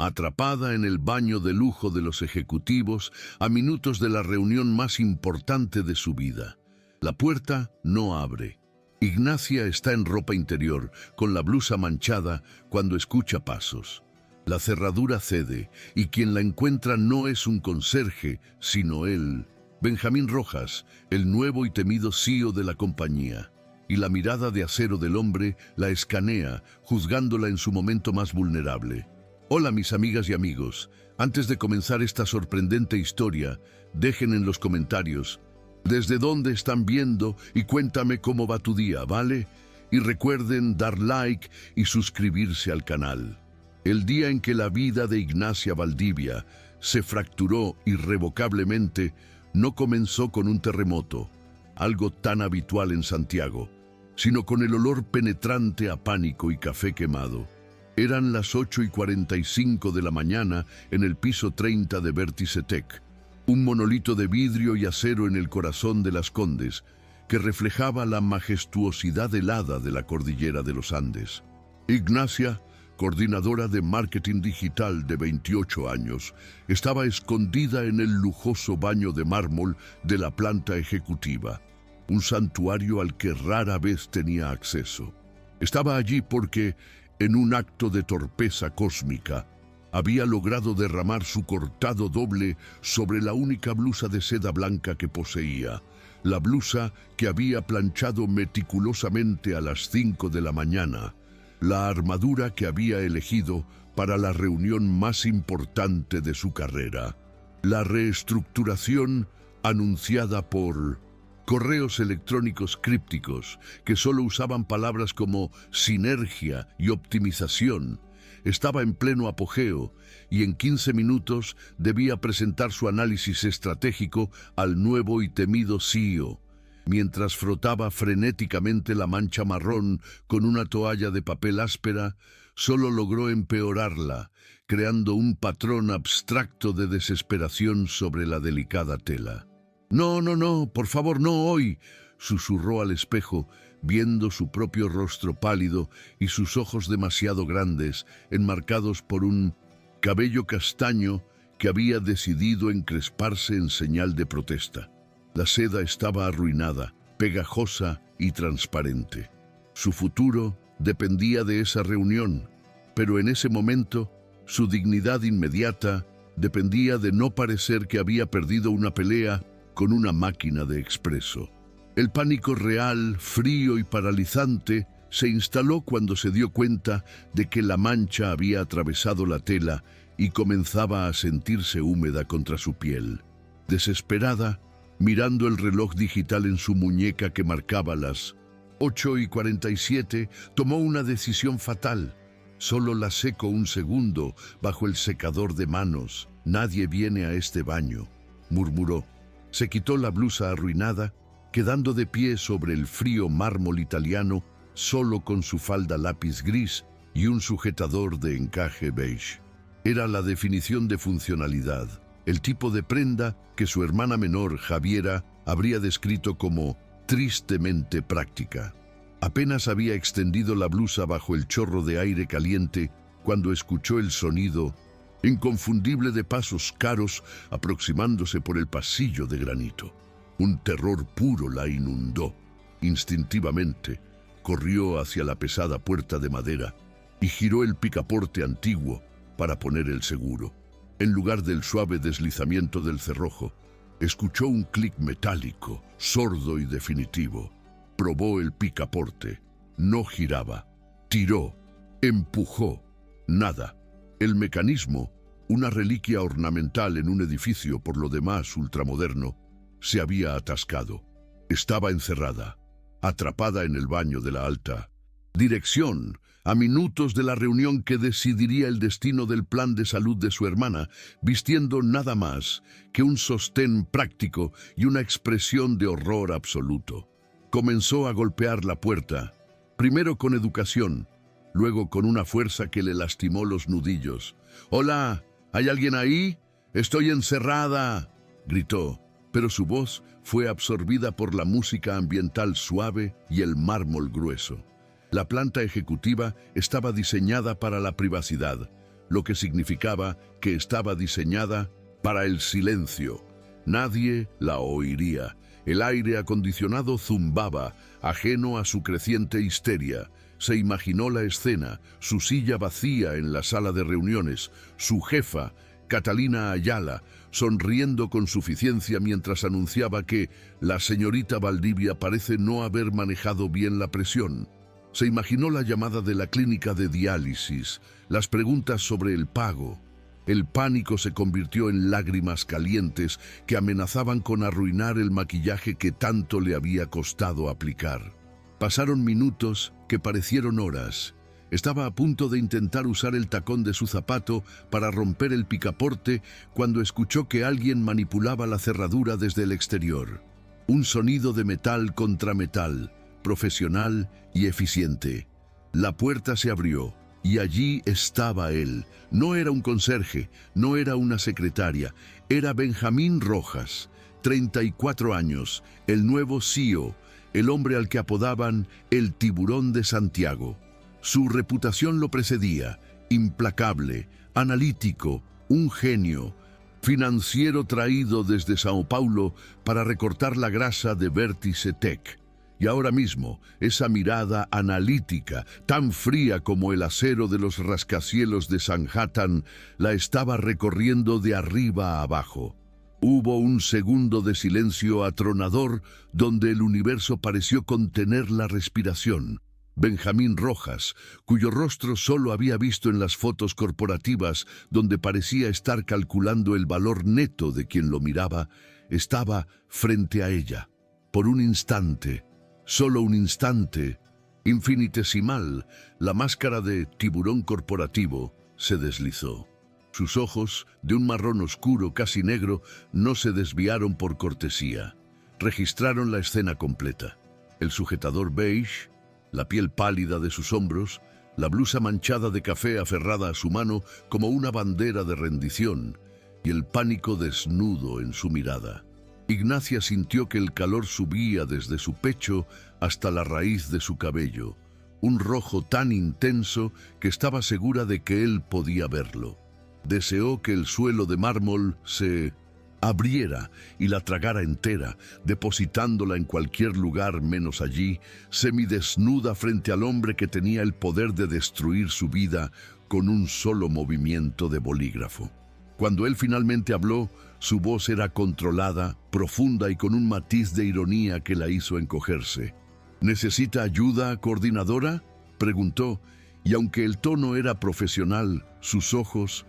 atrapada en el baño de lujo de los ejecutivos a minutos de la reunión más importante de su vida. La puerta no abre. Ignacia está en ropa interior, con la blusa manchada, cuando escucha pasos. La cerradura cede, y quien la encuentra no es un conserje, sino él, Benjamín Rojas, el nuevo y temido CEO de la compañía. Y la mirada de acero del hombre la escanea, juzgándola en su momento más vulnerable. Hola mis amigas y amigos, antes de comenzar esta sorprendente historia, dejen en los comentarios desde dónde están viendo y cuéntame cómo va tu día, ¿vale? Y recuerden dar like y suscribirse al canal. El día en que la vida de Ignacia Valdivia se fracturó irrevocablemente no comenzó con un terremoto, algo tan habitual en Santiago, sino con el olor penetrante a pánico y café quemado. Eran las 8:45 de la mañana en el piso 30 de Vértice Tech, un monolito de vidrio y acero en el corazón de Las Condes, que reflejaba la majestuosidad helada de la cordillera de los Andes. Ignacia, coordinadora de marketing digital de 28 años, estaba escondida en el lujoso baño de mármol de la planta ejecutiva, un santuario al que rara vez tenía acceso. Estaba allí porque, en un acto de torpeza cósmica, había logrado derramar su cortado doble sobre la única blusa de seda blanca que poseía, la blusa que había planchado meticulosamente a las 5 de la mañana, la armadura que había elegido para la reunión más importante de su carrera, la reestructuración anunciada por correos electrónicos crípticos que solo usaban palabras como sinergia y optimización. Estaba en pleno apogeo y en 15 minutos debía presentar su análisis estratégico al nuevo y temido CEO. Mientras frotaba frenéticamente la mancha marrón con una toalla de papel áspera, solo logró empeorarla, creando un patrón abstracto de desesperación sobre la delicada tela. «No, no, no, por favor, no hoy», susurró al espejo, viendo su propio rostro pálido y sus ojos demasiado grandes, enmarcados por un cabello castaño que había decidido encresparse en señal de protesta. La seda estaba arruinada, pegajosa y transparente. Su futuro dependía de esa reunión, pero en ese momento, su dignidad inmediata dependía de no parecer que había perdido una pelea con una máquina de expreso. El pánico real, frío y paralizante se instaló cuando se dio cuenta de que la mancha había atravesado la tela y comenzaba a sentirse húmeda contra su piel. Desesperada, mirando el reloj digital en su muñeca que marcaba las 8:47, tomó una decisión fatal. «Solo la seco un segundo bajo el secador de manos. Nadie viene a este baño», murmuró. Se quitó la blusa arruinada, quedando de pie sobre el frío mármol italiano, solo con su falda lápiz gris y un sujetador de encaje beige. Era la definición de funcionalidad, el tipo de prenda que su hermana menor, Javiera, habría descrito como tristemente práctica. Apenas había extendido la blusa bajo el chorro de aire caliente cuando escuchó el sonido inconfundible de pasos caros aproximándose por el pasillo de granito. Un terror puro la inundó. Instintivamente, corrió hacia la pesada puerta de madera y giró el picaporte antiguo para poner el seguro. En lugar del suave deslizamiento del cerrojo, escuchó un clic metálico, sordo y definitivo. Probó el picaporte. No giraba. Tiró. Empujó. Nada. El mecanismo, una reliquia ornamental en un edificio por lo demás ultramoderno, se había atascado. Estaba encerrada, atrapada en el baño de la alta dirección, a minutos de la reunión que decidiría el destino del plan de salud de su hermana, vistiendo nada más que un sostén práctico y una expresión de horror absoluto. Comenzó a golpear la puerta, primero con educación, luego con una fuerza que le lastimó los nudillos. «Hola, ¿hay alguien ahí? Estoy encerrada», gritó, pero su voz fue absorbida por la música ambiental suave y el mármol grueso. La planta ejecutiva estaba diseñada para la privacidad, lo que significaba que estaba diseñada para el silencio. Nadie la oiría. El aire acondicionado zumbaba, ajeno a su creciente histeria. Se imaginó la escena, su silla vacía en la sala de reuniones, su jefa, Catalina Ayala, sonriendo con suficiencia mientras anunciaba que la señorita Valdivia parece no haber manejado bien la presión. Se imaginó la llamada de la clínica de diálisis, las preguntas sobre el pago. El pánico se convirtió en lágrimas calientes que amenazaban con arruinar el maquillaje que tanto le había costado aplicar. Pasaron minutos que parecieron horas. Estaba a punto de intentar usar el tacón de su zapato para romper el picaporte cuando escuchó que alguien manipulaba la cerradura desde el exterior. Un sonido de metal contra metal, profesional y eficiente. La puerta se abrió y allí estaba él. No era un conserje, no era una secretaria, era Benjamín Rojas, 34 años, el nuevo CEO, el hombre al que apodaban el Tiburón de Santiago. Su reputación lo precedía, implacable, analítico, un genio, financiero traído desde Sao Paulo para recortar la grasa de Vértice Tech. Y ahora mismo, esa mirada analítica, tan fría como el acero de los rascacielos de Sanhattan, la estaba recorriendo de arriba a abajo. Hubo un segundo de silencio atronador donde el universo pareció contener la respiración. Benjamín Rojas, cuyo rostro solo había visto en las fotos corporativas donde parecía estar calculando el valor neto de quien lo miraba, estaba frente a ella. Por un instante, solo un instante, infinitesimal, la máscara de tiburón corporativo se deslizó. Sus ojos, de un marrón oscuro casi negro, no se desviaron por cortesía. Registraron la escena completa. El sujetador beige, la piel pálida de sus hombros, la blusa manchada de café aferrada a su mano como una bandera de rendición, y el pánico desnudo en su mirada. Ignacia sintió que el calor subía desde su pecho hasta la raíz de su cabello, un rojo tan intenso que estaba segura de que él podía verlo. Deseó que el suelo de mármol se abriera y la tragara entera, depositándola en cualquier lugar menos allí, semidesnuda frente al hombre que tenía el poder de destruir su vida con un solo movimiento de bolígrafo. Cuando él finalmente habló, su voz era controlada, profunda y con un matiz de ironía que la hizo encogerse. ¿Necesita ayuda, coordinadora?, preguntó, y aunque el tono era profesional, sus ojos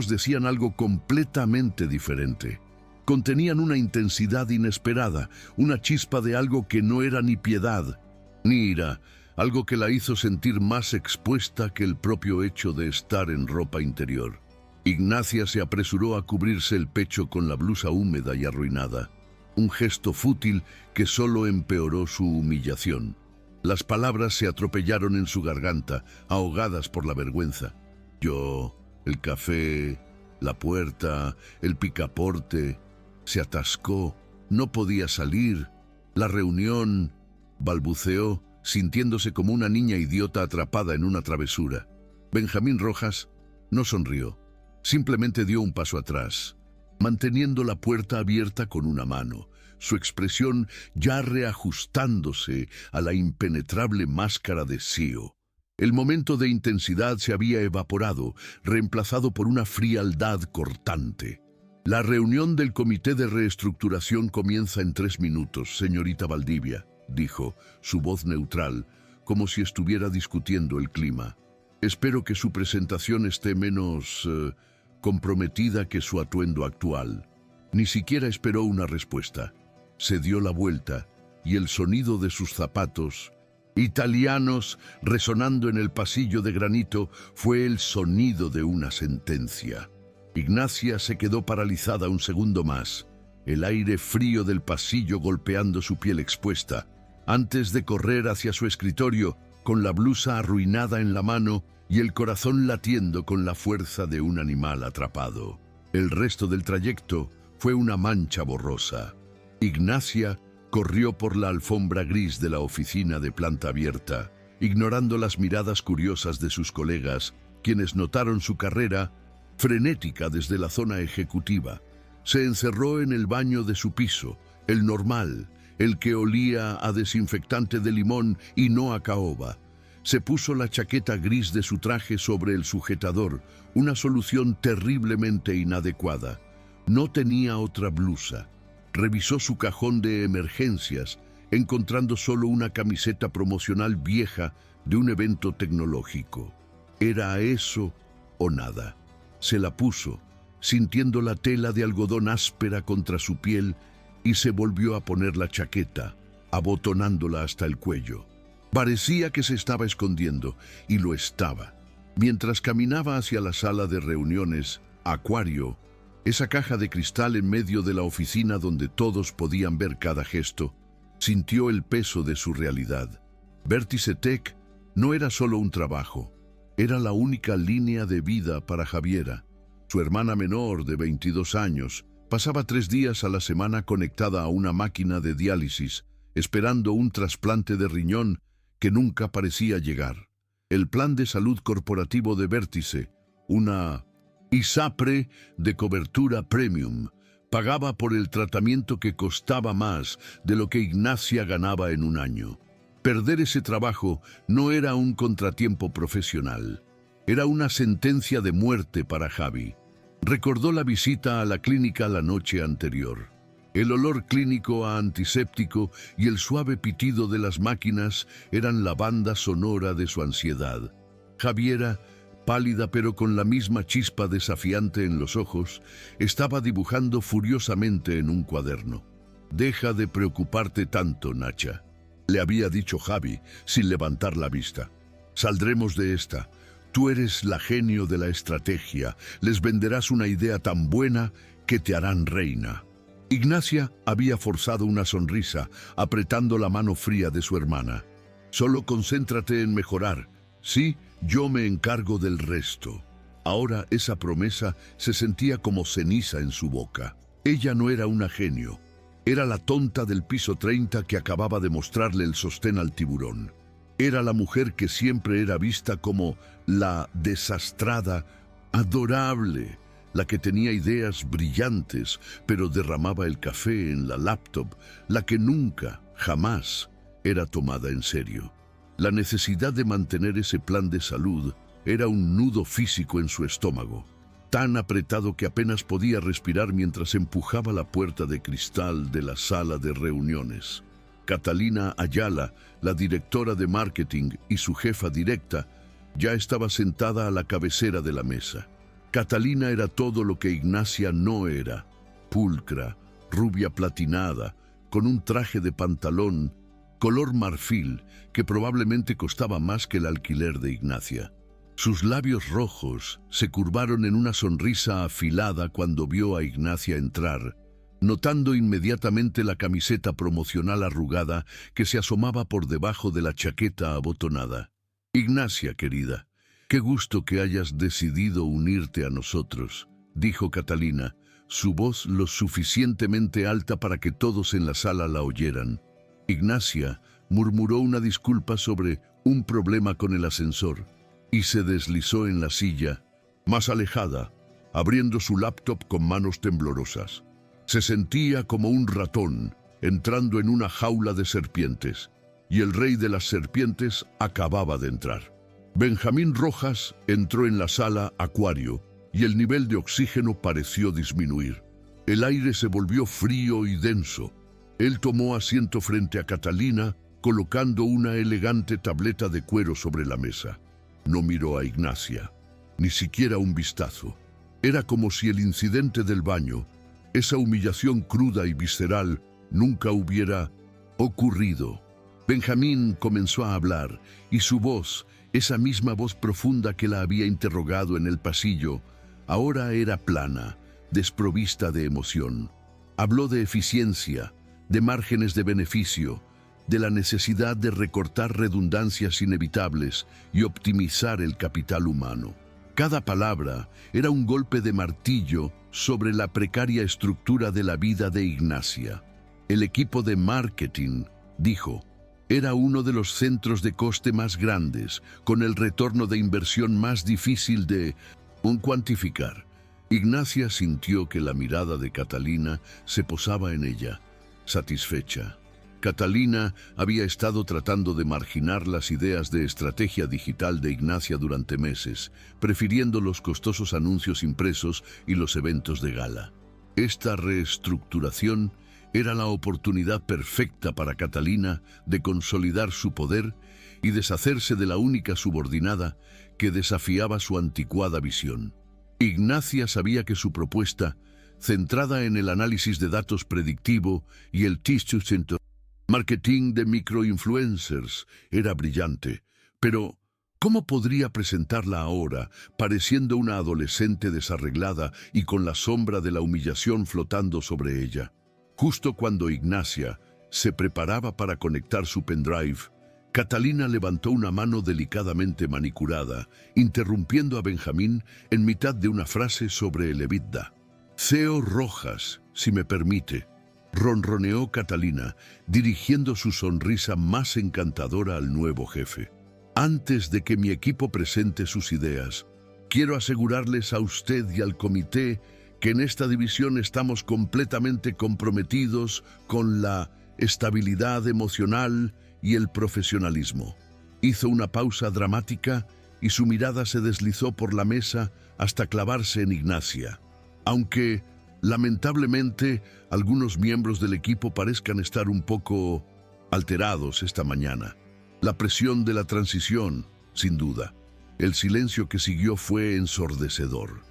decían algo completamente diferente. Contenían una intensidad inesperada, una chispa de algo que no era ni piedad, ni ira, algo que la hizo sentir más expuesta que el propio hecho de estar en ropa interior. Ignacia se apresuró a cubrirse el pecho con la blusa húmeda y arruinada, un gesto fútil que solo empeoró su humillación. Las palabras se atropellaron en su garganta, ahogadas por la vergüenza. Yo, el café, la puerta, el picaporte, se atascó, no podía salir. La reunión, balbuceó, sintiéndose como una niña idiota atrapada en una travesura. Benjamín Rojas no sonrió. Simplemente dio un paso atrás, manteniendo la puerta abierta con una mano, su expresión ya reajustándose a la impenetrable máscara de CEO. El momento de intensidad se había evaporado, reemplazado por una frialdad cortante. La reunión del Comité de Reestructuración comienza en 3 minutos, señorita Valdivia, dijo, su voz neutral, como si estuviera discutiendo el clima. Espero que su presentación esté menos comprometida que su atuendo actual. Ni siquiera esperó una respuesta. Se dio la vuelta y el sonido de sus zapatos, italianos, resonando en el pasillo de granito, fue el sonido de una sentencia. Ignacia se quedó paralizada un segundo más, el aire frío del pasillo golpeando su piel expuesta, antes de correr hacia su escritorio, con la blusa arruinada en la mano y el corazón latiendo con la fuerza de un animal atrapado. El resto del trayecto fue una mancha borrosa. Ignacia corrió por la alfombra gris de la oficina de planta abierta, ignorando las miradas curiosas de sus colegas quienes notaron su carrera frenética desde la zona ejecutiva. Se encerró en el baño de su piso, el normal, el que olía a desinfectante de limón y no a caoba. Se puso la chaqueta gris de su traje sobre el sujetador, una solución terriblemente inadecuada. No tenía otra blusa. Revisó su cajón de emergencias, encontrando solo una camiseta promocional vieja de un evento tecnológico. Era eso o nada. Se la puso, sintiendo la tela de algodón áspera contra su piel, y se volvió a poner la chaqueta, abotonándola hasta el cuello. Parecía que se estaba escondiendo, y lo estaba. Mientras caminaba hacia la sala de reuniones, Acuario, esa caja de cristal en medio de la oficina donde todos podían ver cada gesto, sintió el peso de su realidad. Vértice Tech no era solo un trabajo, era la única línea de vida para Javiera. Su hermana menor, de 22 años, pasaba 3 días a la semana conectada a una máquina de diálisis, esperando un trasplante de riñón que nunca parecía llegar. El plan de salud corporativo de Vértice, una ISAPRE de cobertura premium, pagaba por el tratamiento que costaba más de lo que Ignacia ganaba en un año. Perder ese trabajo no era un contratiempo profesional, era una sentencia de muerte para Javi. Recordó la visita a la clínica la noche anterior. El olor clínico a antiséptico y el suave pitido de las máquinas eran la banda sonora de su ansiedad. Javiera, pálida pero con la misma chispa desafiante en los ojos, estaba dibujando furiosamente en un cuaderno. «Deja de preocuparte tanto, Nacha», le había dicho Javi, sin levantar la vista. «Saldremos de esta. Tú eres la genio de la estrategia. Les venderás una idea tan buena que te harán reina». Ignacia había forzado una sonrisa, apretando la mano fría de su hermana. «Solo concéntrate en mejorar. Sí, yo me encargo del resto». Ahora esa promesa se sentía como ceniza en su boca. Ella no era una genio. Era la tonta del piso 30 que acababa de mostrarle el sostén al tiburón. Era la mujer que siempre era vista como la desastrada, adorable, la que tenía ideas brillantes, pero derramaba el café en la laptop, la que nunca, jamás, era tomada en serio. La necesidad de mantener ese plan de salud era un nudo físico en su estómago, tan apretado que apenas podía respirar mientras empujaba la puerta de cristal de la sala de reuniones. Catalina Ayala, la directora de marketing y su jefa directa, ya estaba sentada a la cabecera de la mesa. Catalina era todo lo que Ignacia no era: pulcra, rubia platinada, con un traje de pantalón color marfil que probablemente costaba más que el alquiler de Ignacia. Sus labios rojos se curvaron en una sonrisa afilada cuando vio a Ignacia entrar, notando inmediatamente la camiseta promocional arrugada que se asomaba por debajo de la chaqueta abotonada. «Ignacia, querida, qué gusto que hayas decidido unirte a nosotros», dijo Catalina, su voz lo suficientemente alta para que todos en la sala la oyeran. Ignacia murmuró una disculpa sobre un problema con el ascensor y se deslizó en la silla, más alejada, abriendo su laptop con manos temblorosas. Se sentía como un ratón entrando en una jaula de serpientes, y el rey de las serpientes acababa de entrar. Benjamín Rojas entró en la sala Acuario y el nivel de oxígeno pareció disminuir. El aire se volvió frío y denso. Él tomó asiento frente a Catalina, colocando una elegante tableta de cuero sobre la mesa. No miró a Ignacia, ni siquiera un vistazo. Era como si el incidente del baño, esa humillación cruda y visceral, nunca hubiera ocurrido. Benjamín comenzó a hablar, y su voz, esa misma voz profunda que la había interrogado en el pasillo, ahora era plana, desprovista de emoción. Habló de eficiencia, de márgenes de beneficio, de la necesidad de recortar redundancias inevitables y optimizar el capital humano. Cada palabra era un golpe de martillo sobre la precaria estructura de la vida de Ignacia. El equipo de marketing, dijo, Era uno de los centros de coste más grandes, con el retorno de inversión más difícil de cuantificar. Ignacia sintió que la mirada de Catalina se posaba en ella, satisfecha. Catalina había estado tratando de marginar las ideas de estrategia digital de Ignacia durante meses, prefiriendo los costosos anuncios impresos y los eventos de gala. Esta reestructuración era la oportunidad perfecta para Catalina de consolidar su poder y deshacerse de la única subordinada que desafiaba su anticuada visión. Ignacia sabía que su propuesta, centrada en el análisis de datos predictivo y el marketing de microinfluencers, era brillante, pero ¿cómo podría presentarla ahora, pareciendo una adolescente desarreglada y con la sombra de la humillación flotando sobre ella? Justo cuando Ignacia se preparaba para conectar su pendrive, Catalina levantó una mano delicadamente manicurada, interrumpiendo a Benjamín en mitad de una frase sobre el EBITDA. «CEO Rojas, si me permite», ronroneó Catalina, dirigiendo su sonrisa más encantadora al nuevo jefe. «Antes de que mi equipo presente sus ideas, quiero asegurarles a usted y al comité que en esta división estamos completamente comprometidos con la estabilidad emocional y el profesionalismo». Hizo una pausa dramática y su mirada se deslizó por la mesa hasta clavarse en Ignacia. Aunque, lamentablemente, algunos miembros del equipo parezcan estar un poco alterados esta mañana. La presión de la transición, sin duda. El silencio que siguió fue ensordecedor.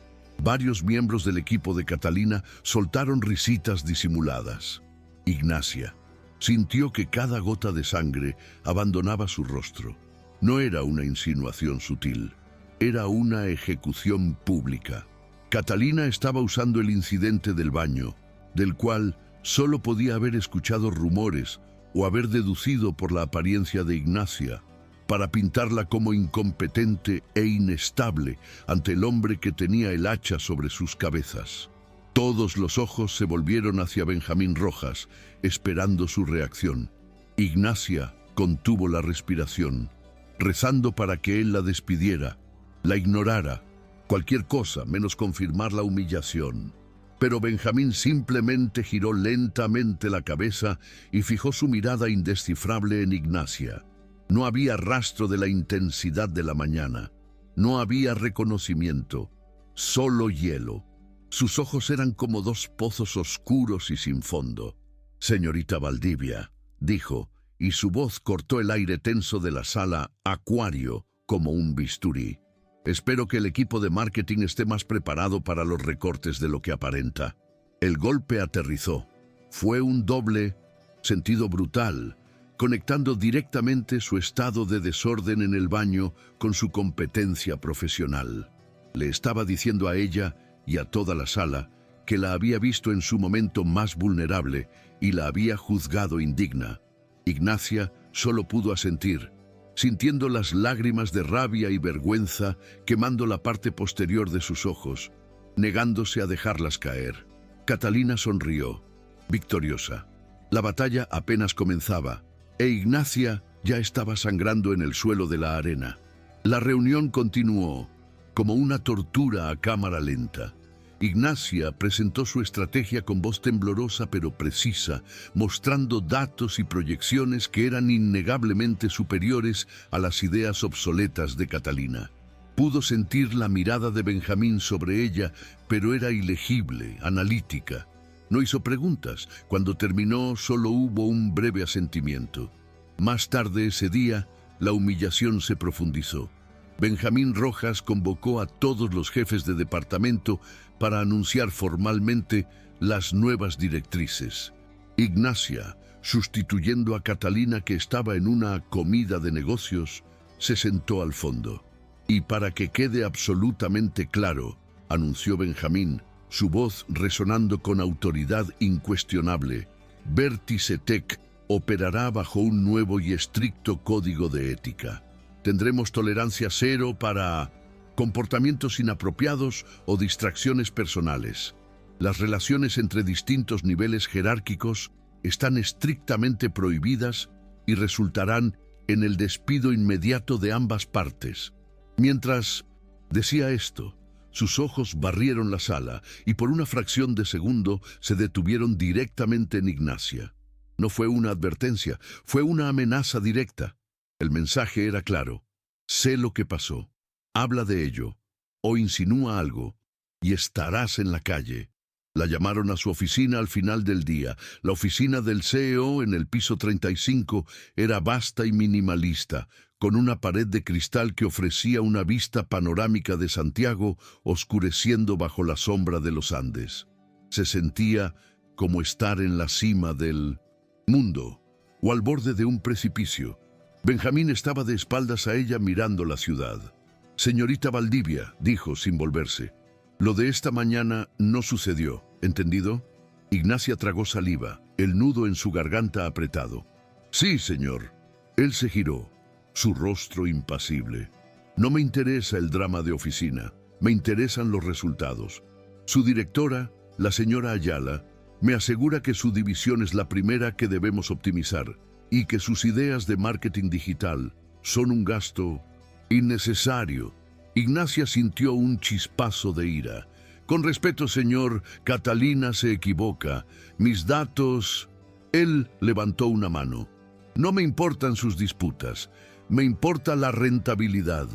Varios miembros del equipo de Catalina soltaron risitas disimuladas. Ignacia sintió que cada gota de sangre abandonaba su rostro. No era una insinuación sutil, era una ejecución pública. Catalina estaba usando el incidente del baño, del cual solo podía haber escuchado rumores o haber deducido por la apariencia de Ignacia, para pintarla como incompetente e inestable ante el hombre que tenía el hacha sobre sus cabezas. Todos los ojos se volvieron hacia Benjamín Rojas, esperando su reacción. Ignacia contuvo la respiración, rezando para que él la despidiera, la ignorara, cualquier cosa menos confirmar la humillación. Pero Benjamín simplemente giró lentamente la cabeza y fijó su mirada indescifrable en Ignacia. No había rastro de la intensidad de la mañana. No había reconocimiento, solo hielo. Sus ojos eran como dos pozos oscuros y sin fondo. «Señorita Valdivia», dijo, y su voz cortó el aire tenso de la sala acuario como un bisturí. «Espero que el equipo de marketing esté más preparado para los recortes de lo que aparenta». El golpe aterrizó. Fue un doble sentido brutal, conectando directamente su estado de desorden en el baño con su competencia profesional. Le estaba diciendo a ella y a toda la sala que la había visto en su momento más vulnerable y la había juzgado indigna. Ignacia solo pudo asentir, sintiendo las lágrimas de rabia y vergüenza quemando la parte posterior de sus ojos, negándose a dejarlas caer. Catalina sonrió, victoriosa. La batalla apenas comenzaba, e Ignacia ya estaba sangrando en el suelo de la arena. La reunión continuó, como una tortura a cámara lenta. Ignacia presentó su estrategia con voz temblorosa pero precisa, mostrando datos y proyecciones que eran innegablemente superiores a las ideas obsoletas de Catalina. Pudo sentir la mirada de Benjamín sobre ella, pero era ilegible, analítica. No hizo preguntas. Cuando terminó, solo hubo un breve asentimiento. Más tarde ese día, la humillación se profundizó. Benjamín Rojas convocó a todos los jefes de departamento para anunciar formalmente las nuevas directrices. Ignacia, sustituyendo a Catalina que estaba en una comida de negocios, se sentó al fondo. «Y para que quede absolutamente claro», anunció Benjamín, su voz resonando con autoridad incuestionable, «Vértice Tech operará bajo un nuevo y estricto código de ética. Tendremos tolerancia cero para comportamientos inapropiados o distracciones personales. Las relaciones entre distintos niveles jerárquicos están estrictamente prohibidas y resultarán en el despido inmediato de ambas partes. Mientras decía esto, sus ojos barrieron la sala y por una fracción de segundo se detuvieron directamente en Ignacia. No fue una advertencia, fue una amenaza directa. El mensaje era claro. Sé lo que pasó. Habla de ello o insinúa algo y estarás en la calle. La llamaron a su oficina al final del día. La oficina del CEO en el piso 35 era vasta y minimalista, con una pared de cristal que ofrecía una vista panorámica de Santiago oscureciendo bajo la sombra de los Andes. Se sentía como estar en la cima del mundo o al borde de un precipicio. Benjamín estaba de espaldas a ella mirando la ciudad. «Señorita Valdivia», dijo sin volverse, «lo de esta mañana no sucedió, ¿entendido?» Ignacia tragó saliva, el nudo en su garganta apretado. «Sí, señor». Él se giró, su rostro impasible. «No me interesa el drama de oficina, me interesan los resultados. Su directora, la señora Ayala, me asegura que su división es la primera que debemos optimizar y que sus ideas de marketing digital son un gasto innecesario». Ignacia sintió un chispazo de ira. «Con respeto, señor, Catalina se equivoca. Mis datos...» Él levantó una mano. «No me importan sus disputas. Me importa la rentabilidad.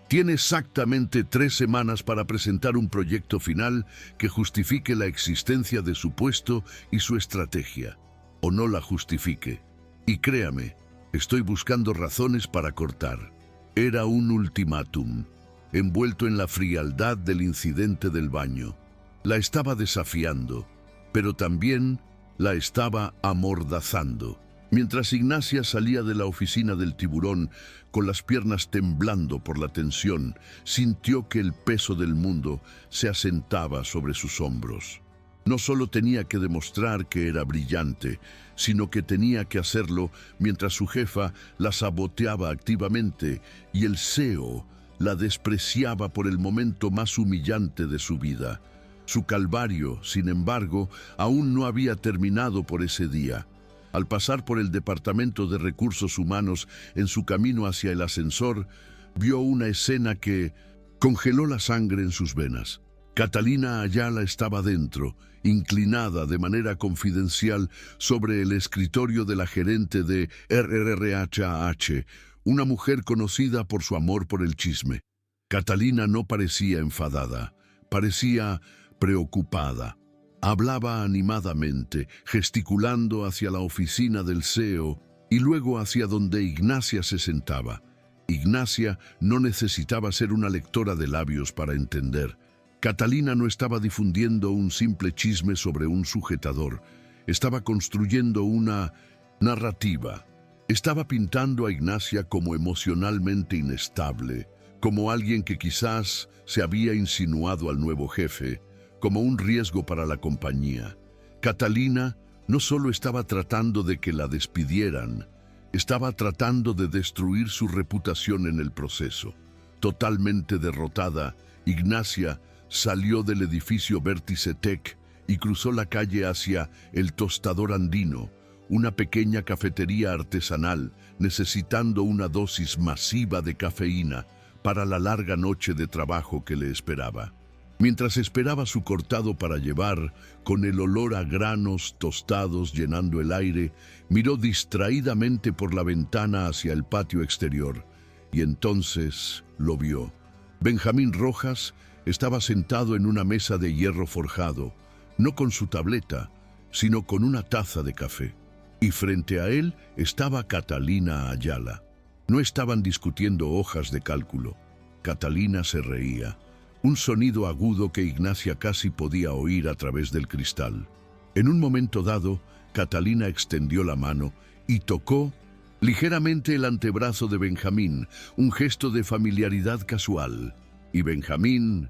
Tiene exactamente 3 semanas para presentar un proyecto final que justifique la existencia de su puesto y su estrategia. O no la justifique. Y créame, estoy buscando razones para cortar». Era un ultimátum, envuelto en la frialdad del incidente del baño. La estaba desafiando, pero también la estaba amordazando. Mientras Ignacia salía de la oficina del Tiburón, con las piernas temblando por la tensión, sintió que el peso del mundo se asentaba sobre sus hombros. No solo tenía que demostrar que era brillante, sino que tenía que hacerlo mientras su jefa la saboteaba activamente y el CEO la despreciaba por el momento más humillante de su vida. Su calvario, sin embargo, aún no había terminado por ese día. Al pasar por el Departamento de Recursos Humanos en su camino hacia el ascensor, vio una escena que congeló la sangre en sus venas. Catalina Ayala estaba dentro, inclinada de manera confidencial sobre el escritorio de la gerente de RRHH, una mujer conocida por su amor por el chisme. Catalina no parecía enfadada, parecía preocupada. Hablaba animadamente, gesticulando hacia la oficina del CEO y luego hacia donde Ignacia se sentaba. Ignacia no necesitaba ser una lectora de labios para entender. Catalina no estaba difundiendo un simple chisme sobre un sujetador. Estaba construyendo una narrativa. Estaba pintando a Ignacia como emocionalmente inestable, como alguien que quizás se había insinuado al nuevo jefe, como un riesgo para la compañía. Catalina no solo estaba tratando de que la despidieran, estaba tratando de destruir su reputación en el proceso. Totalmente derrotada, Ignacia salió del edificio Vértice Tech y cruzó la calle hacia el Tostador Andino, una pequeña cafetería artesanal necesitando una dosis masiva de cafeína para la larga noche de trabajo que le esperaba. Mientras esperaba su cortado para llevar, con el olor a granos tostados llenando el aire, miró distraídamente por la ventana hacia el patio exterior, y entonces lo vio. Benjamín Rojas estaba sentado en una mesa de hierro forjado, no con su tableta, sino con una taza de café. Y frente a él estaba Catalina Ayala. No estaban discutiendo hojas de cálculo. Catalina se reía, un sonido agudo que Ignacia casi podía oír a través del cristal. En un momento dado, Catalina extendió la mano y tocó ligeramente el antebrazo de Benjamín, un gesto de familiaridad casual. Y Benjamín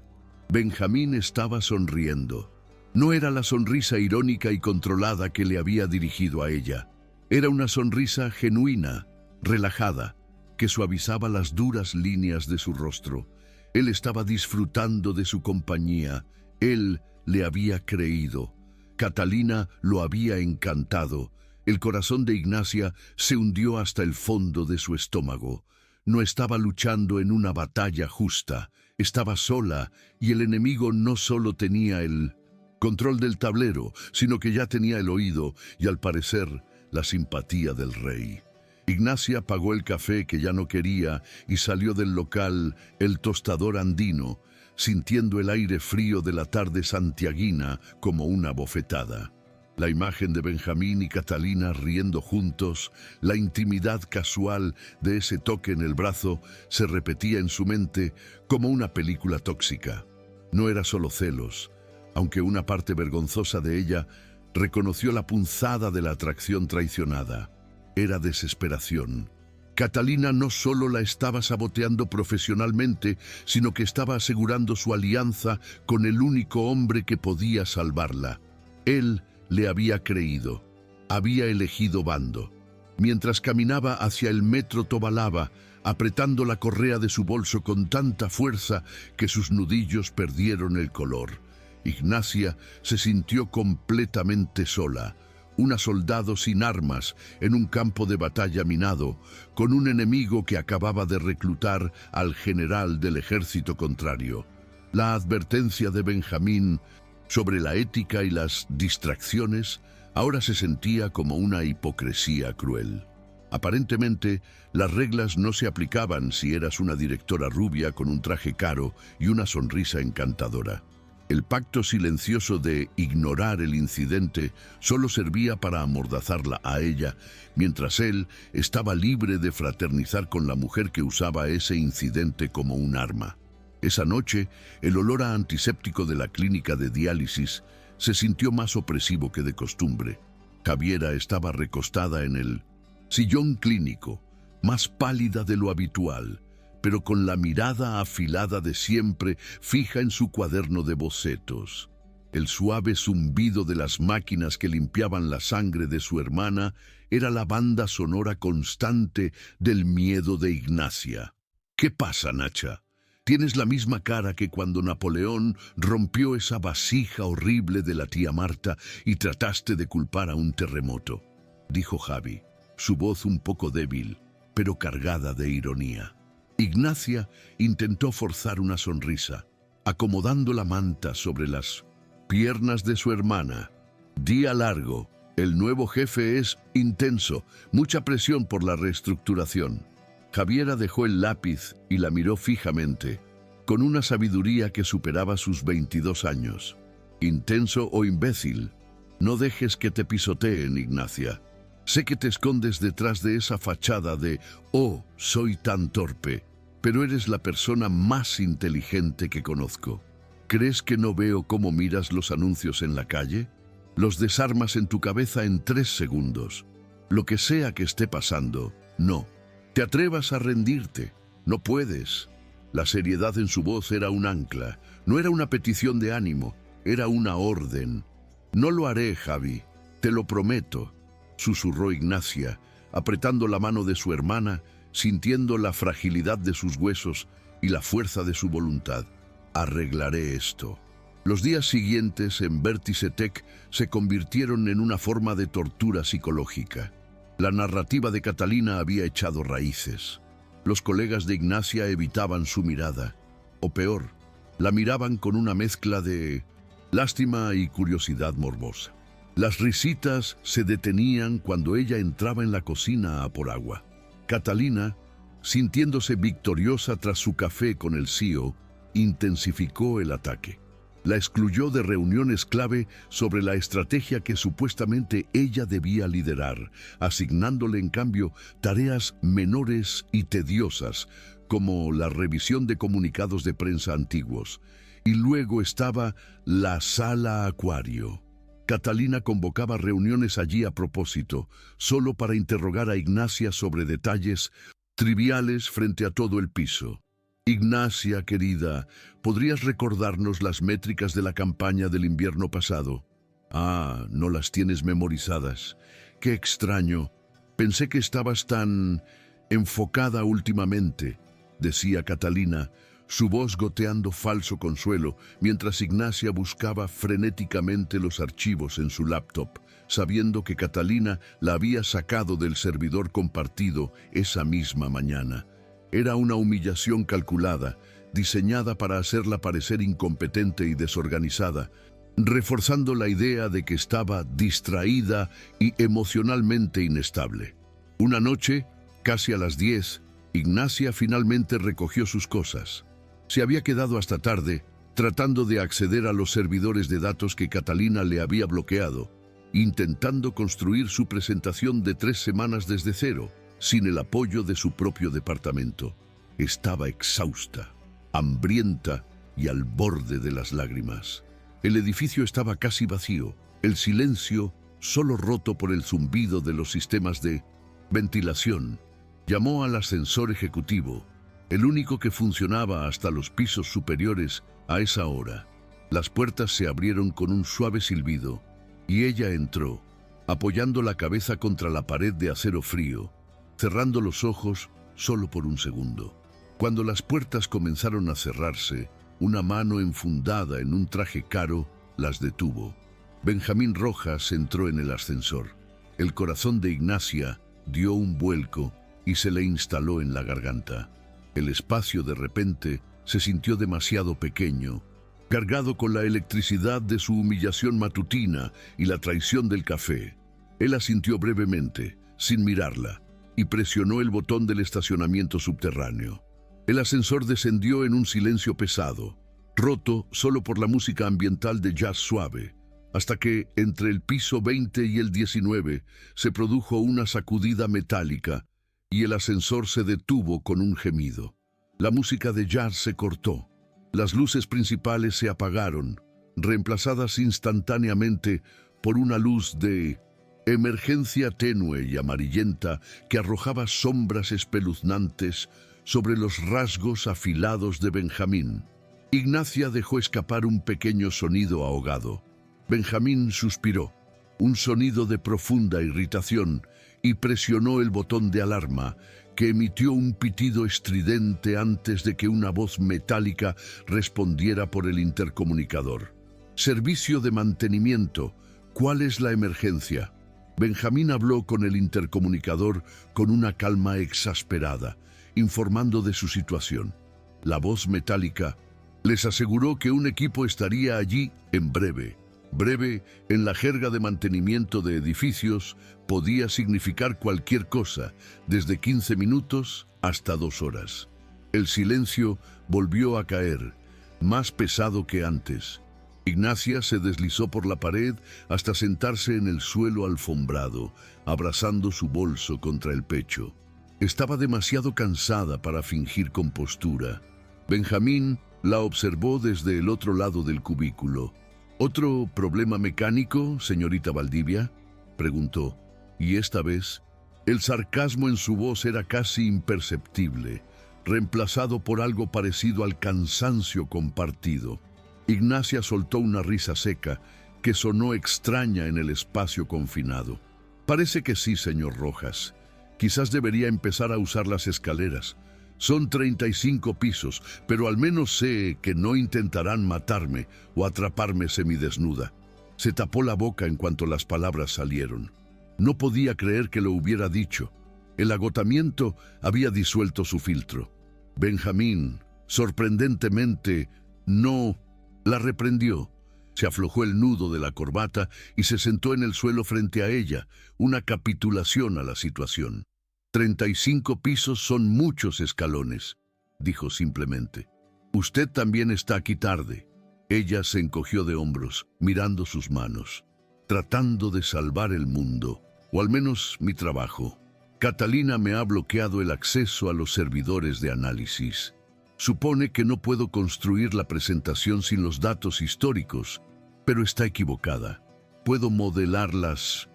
estaba sonriendo. No era la sonrisa irónica y controlada que le había dirigido a ella. Era una sonrisa genuina, relajada, que suavizaba las duras líneas de su rostro. Él estaba disfrutando de su compañía. Él le había creído. Catalina lo había encantado. El corazón de Ignacia se hundió hasta el fondo de su estómago. No estaba luchando en una batalla justa, estaba sola y el enemigo no solo tenía el control del tablero, sino que ya tenía el oído y al parecer la simpatía del rey. Ignacia pagó el café que ya no quería y salió del local El Tostador Andino, sintiendo el aire frío de la tarde santiaguina como una bofetada. La imagen de Benjamín y Catalina riendo juntos, la intimidad casual de ese toque en el brazo, se repetía en su mente como una película tóxica. No era solo celos, aunque una parte vergonzosa de ella reconoció la punzada de la atracción traicionada. Era desesperación. Catalina no solo la estaba saboteando profesionalmente, sino que estaba asegurando su alianza con el único hombre que podía salvarla. Él le había creído, había elegido bando. Mientras caminaba hacia el metro Tobalaba, apretando la correa de su bolso con tanta fuerza que sus nudillos perdieron el color, Ignacia se sintió completamente sola, una soldado sin armas en un campo de batalla minado, con un enemigo que acababa de reclutar al general del ejército contrario. La advertencia de Benjamín sobre la ética y las distracciones ahora se sentía como una hipocresía cruel. Aparentemente, las reglas no se aplicaban si eras una directora rubia con un traje caro y una sonrisa encantadora. El pacto silencioso de ignorar el incidente solo servía para amordazarla a ella, mientras él estaba libre de fraternizar con la mujer que usaba ese incidente como un arma. Esa noche, el olor a antiséptico de la clínica de diálisis se sintió más opresivo que de costumbre. Javiera estaba recostada en el sillón clínico, más pálida de lo habitual, pero con la mirada afilada de siempre fija en su cuaderno de bocetos. El suave zumbido de las máquinas que limpiaban la sangre de su hermana era la banda sonora constante del miedo de Ignacia. ¿Qué pasa, Nacha? Tienes la misma cara que cuando Napoleón rompió esa vasija horrible de la tía Marta y trataste de culpar a un terremoto, dijo Javi, su voz un poco débil, pero cargada de ironía. Ignacia intentó forzar una sonrisa, acomodando la manta sobre las piernas de su hermana. Día largo, el nuevo jefe es intenso, mucha presión por la reestructuración. Javiera dejó el lápiz y la miró fijamente, con una sabiduría que superaba sus 22 años. Intenso o imbécil, no dejes que te pisoteen, Ignacia. Sé que te escondes detrás de esa fachada de «Oh, soy tan torpe», pero eres la persona más inteligente que conozco. ¿Crees que no veo cómo miras los anuncios en la calle? Los desarmas en tu cabeza en 3 segundos. Lo que sea que esté pasando, no. Te atrevas a rendirte. No puedes. La seriedad en su voz era un ancla. No era una petición de ánimo, era una orden. «No lo haré, Javi. Te lo prometo», susurró Ignacia, apretando la mano de su hermana, sintiendo la fragilidad de sus huesos y la fuerza de su voluntad. «Arreglaré esto». Los días siguientes en Vértice Tech se convirtieron en una forma de tortura psicológica. La narrativa de Catalina había echado raíces. Los colegas de Ignacia evitaban su mirada, o peor, la miraban con una mezcla de lástima y curiosidad morbosa. Las risitas se detenían cuando ella entraba en la cocina a por agua. Catalina, sintiéndose victoriosa tras su café con el CEO, intensificó el ataque. La excluyó de reuniones clave sobre la estrategia que supuestamente ella debía liderar, asignándole en cambio tareas menores y tediosas, como la revisión de comunicados de prensa antiguos. Y luego estaba la sala acuario. Catalina convocaba reuniones allí a propósito, solo para interrogar a Ignacia sobre detalles triviales frente a todo el piso. «Ignacia, querida, ¿podrías recordarnos las métricas de la campaña del invierno pasado?» «Ah, no las tienes memorizadas. Qué extraño. Pensé que estabas tan enfocada últimamente», decía Catalina, su voz goteando falso consuelo, mientras Ignacia buscaba frenéticamente los archivos en su laptop, sabiendo que Catalina la había sacado del servidor compartido esa misma mañana. Era una humillación calculada, diseñada para hacerla parecer incompetente y desorganizada, reforzando la idea de que estaba distraída y emocionalmente inestable. Una noche, casi a las 10, Ignacia finalmente recogió sus cosas. Se había quedado hasta tarde, tratando de acceder a los servidores de datos que Catalina le había bloqueado, intentando construir su presentación de 3 semanas desde cero, sin el apoyo de su propio departamento. Estaba exhausta, hambrienta y al borde de las lágrimas. El edificio estaba casi vacío, el silencio solo roto por el zumbido de los sistemas de ventilación. Llamó al ascensor ejecutivo, el único que funcionaba hasta los pisos superiores a esa hora. Las puertas se abrieron con un suave silbido y ella entró, apoyando la cabeza contra la pared de acero frío, cerrando los ojos solo por un segundo. Cuando las puertas comenzaron a cerrarse, una mano enfundada en un traje caro las detuvo. Benjamín Rojas entró en el ascensor. El corazón de Ignacia dio un vuelco y se le instaló en la garganta. El espacio de repente se sintió demasiado pequeño, cargado con la electricidad de su humillación matutina y la traición del café. Él asintió brevemente, sin mirarla, y presionó el botón del estacionamiento subterráneo. El ascensor descendió en un silencio pesado, roto solo por la música ambiental de jazz suave, hasta que, entre el piso 20 y el 19, se produjo una sacudida metálica y el ascensor se detuvo con un gemido. La música de jazz se cortó. Las luces principales se apagaron, reemplazadas instantáneamente por una luz de emergencia tenue y amarillenta que arrojaba sombras espeluznantes sobre los rasgos afilados de Benjamín. Ignacia dejó escapar un pequeño sonido ahogado. Benjamín suspiró, un sonido de profunda irritación, y presionó el botón de alarma, que emitió un pitido estridente antes de que una voz metálica respondiera por el intercomunicador. «Servicio de mantenimiento. ¿Cuál es la emergencia?» Benjamín habló con el intercomunicador con una calma exasperada, informando de su situación. La voz metálica les aseguró que un equipo estaría allí en breve. Breve, en la jerga de mantenimiento de edificios, podía significar cualquier cosa, desde 15 minutos hasta 2 horas. El silencio volvió a caer, más pesado que antes. Ignacia se deslizó por la pared hasta sentarse en el suelo alfombrado, abrazando su bolso contra el pecho. Estaba demasiado cansada para fingir compostura. Benjamín la observó desde el otro lado del cubículo. «¿Otro problema mecánico, señorita Valdivia?», preguntó, y esta vez el sarcasmo en su voz era casi imperceptible, reemplazado por algo parecido al cansancio compartido. Ignacia soltó una risa seca que sonó extraña en el espacio confinado. «Parece que sí, señor Rojas. Quizás debería empezar a usar las escaleras. Son 35 pisos, pero al menos sé que no intentarán matarme o atraparme semidesnuda». Se tapó la boca en cuanto las palabras salieron. No podía creer que lo hubiera dicho. El agotamiento había disuelto su filtro. Benjamín, sorprendentemente, no la reprendió. Se aflojó el nudo de la corbata y se sentó en el suelo frente a ella, una capitulación a la situación. 35 pisos son muchos escalones, dijo simplemente. «Usted también está aquí tarde». Ella se encogió de hombros, mirando sus manos, tratando de salvar el mundo, o al menos mi trabajo. «Catalina me ha bloqueado el acceso a los servidores de análisis. Supone que no puedo construir la presentación sin los datos históricos, pero está equivocada. Puedo modelar las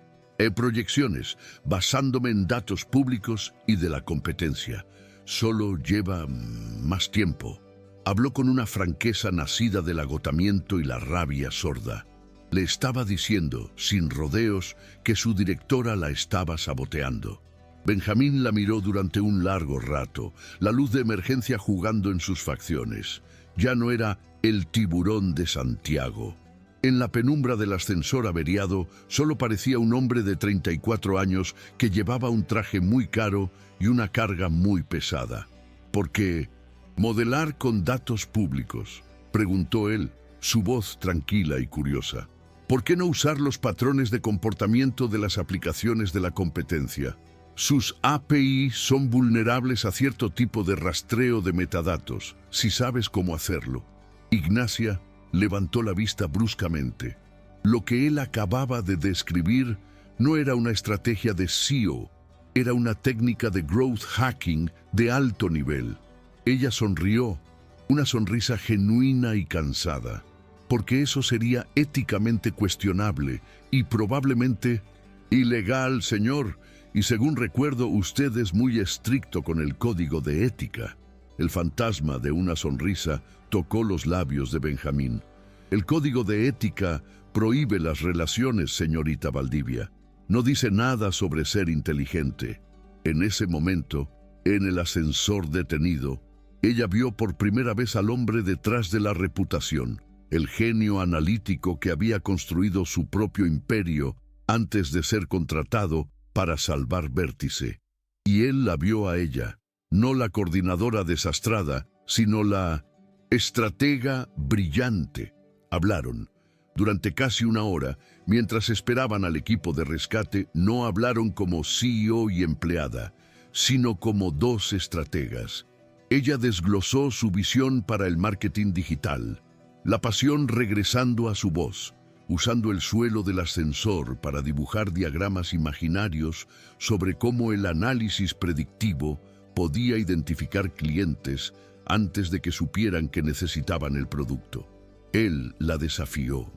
proyecciones basándome en datos públicos y de la competencia. Solo lleva más tiempo». Habló con una franqueza nacida del agotamiento y la rabia sorda. Le estaba diciendo, sin rodeos, que su directora la estaba saboteando. Benjamín la miró durante un largo rato, la luz de emergencia jugando en sus facciones. Ya no era el tiburón de Santiago. En la penumbra del ascensor averiado solo parecía un hombre de 34 años que llevaba un traje muy caro y una carga muy pesada. ¿Por qué modelar con datos públicos?, preguntó él, su voz tranquila y curiosa. ¿Por qué no usar los patrones de comportamiento de las aplicaciones de la competencia? Sus API son vulnerables a cierto tipo de rastreo de metadatos, si sabes cómo hacerlo. Ignacia levantó la vista bruscamente. Lo que él acababa de describir no era una estrategia de SEO, era una técnica de growth hacking de alto nivel. Ella sonrió, una sonrisa genuina y cansada, porque eso sería éticamente cuestionable y probablemente ilegal, señor, y según recuerdo usted es muy estricto con el código de ética. El fantasma de una sonrisa tocó los labios de Benjamín. El código de ética prohíbe las relaciones, señorita Valdivia. No dice nada sobre ser inteligente. En ese momento, en el ascensor detenido, ella vio por primera vez al hombre detrás de la reputación, el genio analítico que había construido su propio imperio antes de ser contratado para salvar Vértice. Y él la vio a ella, no la coordinadora desastrada, sino la estratega brillante. Hablaron. Durante casi una hora, mientras esperaban al equipo de rescate, no hablaron como CEO y empleada, sino como dos estrategas. Ella desglosó su visión para el marketing digital, la pasión regresando a su voz, usando el suelo del ascensor para dibujar diagramas imaginarios sobre cómo el análisis predictivo podía identificar clientes antes de que supieran que necesitaban el producto. Él la desafió,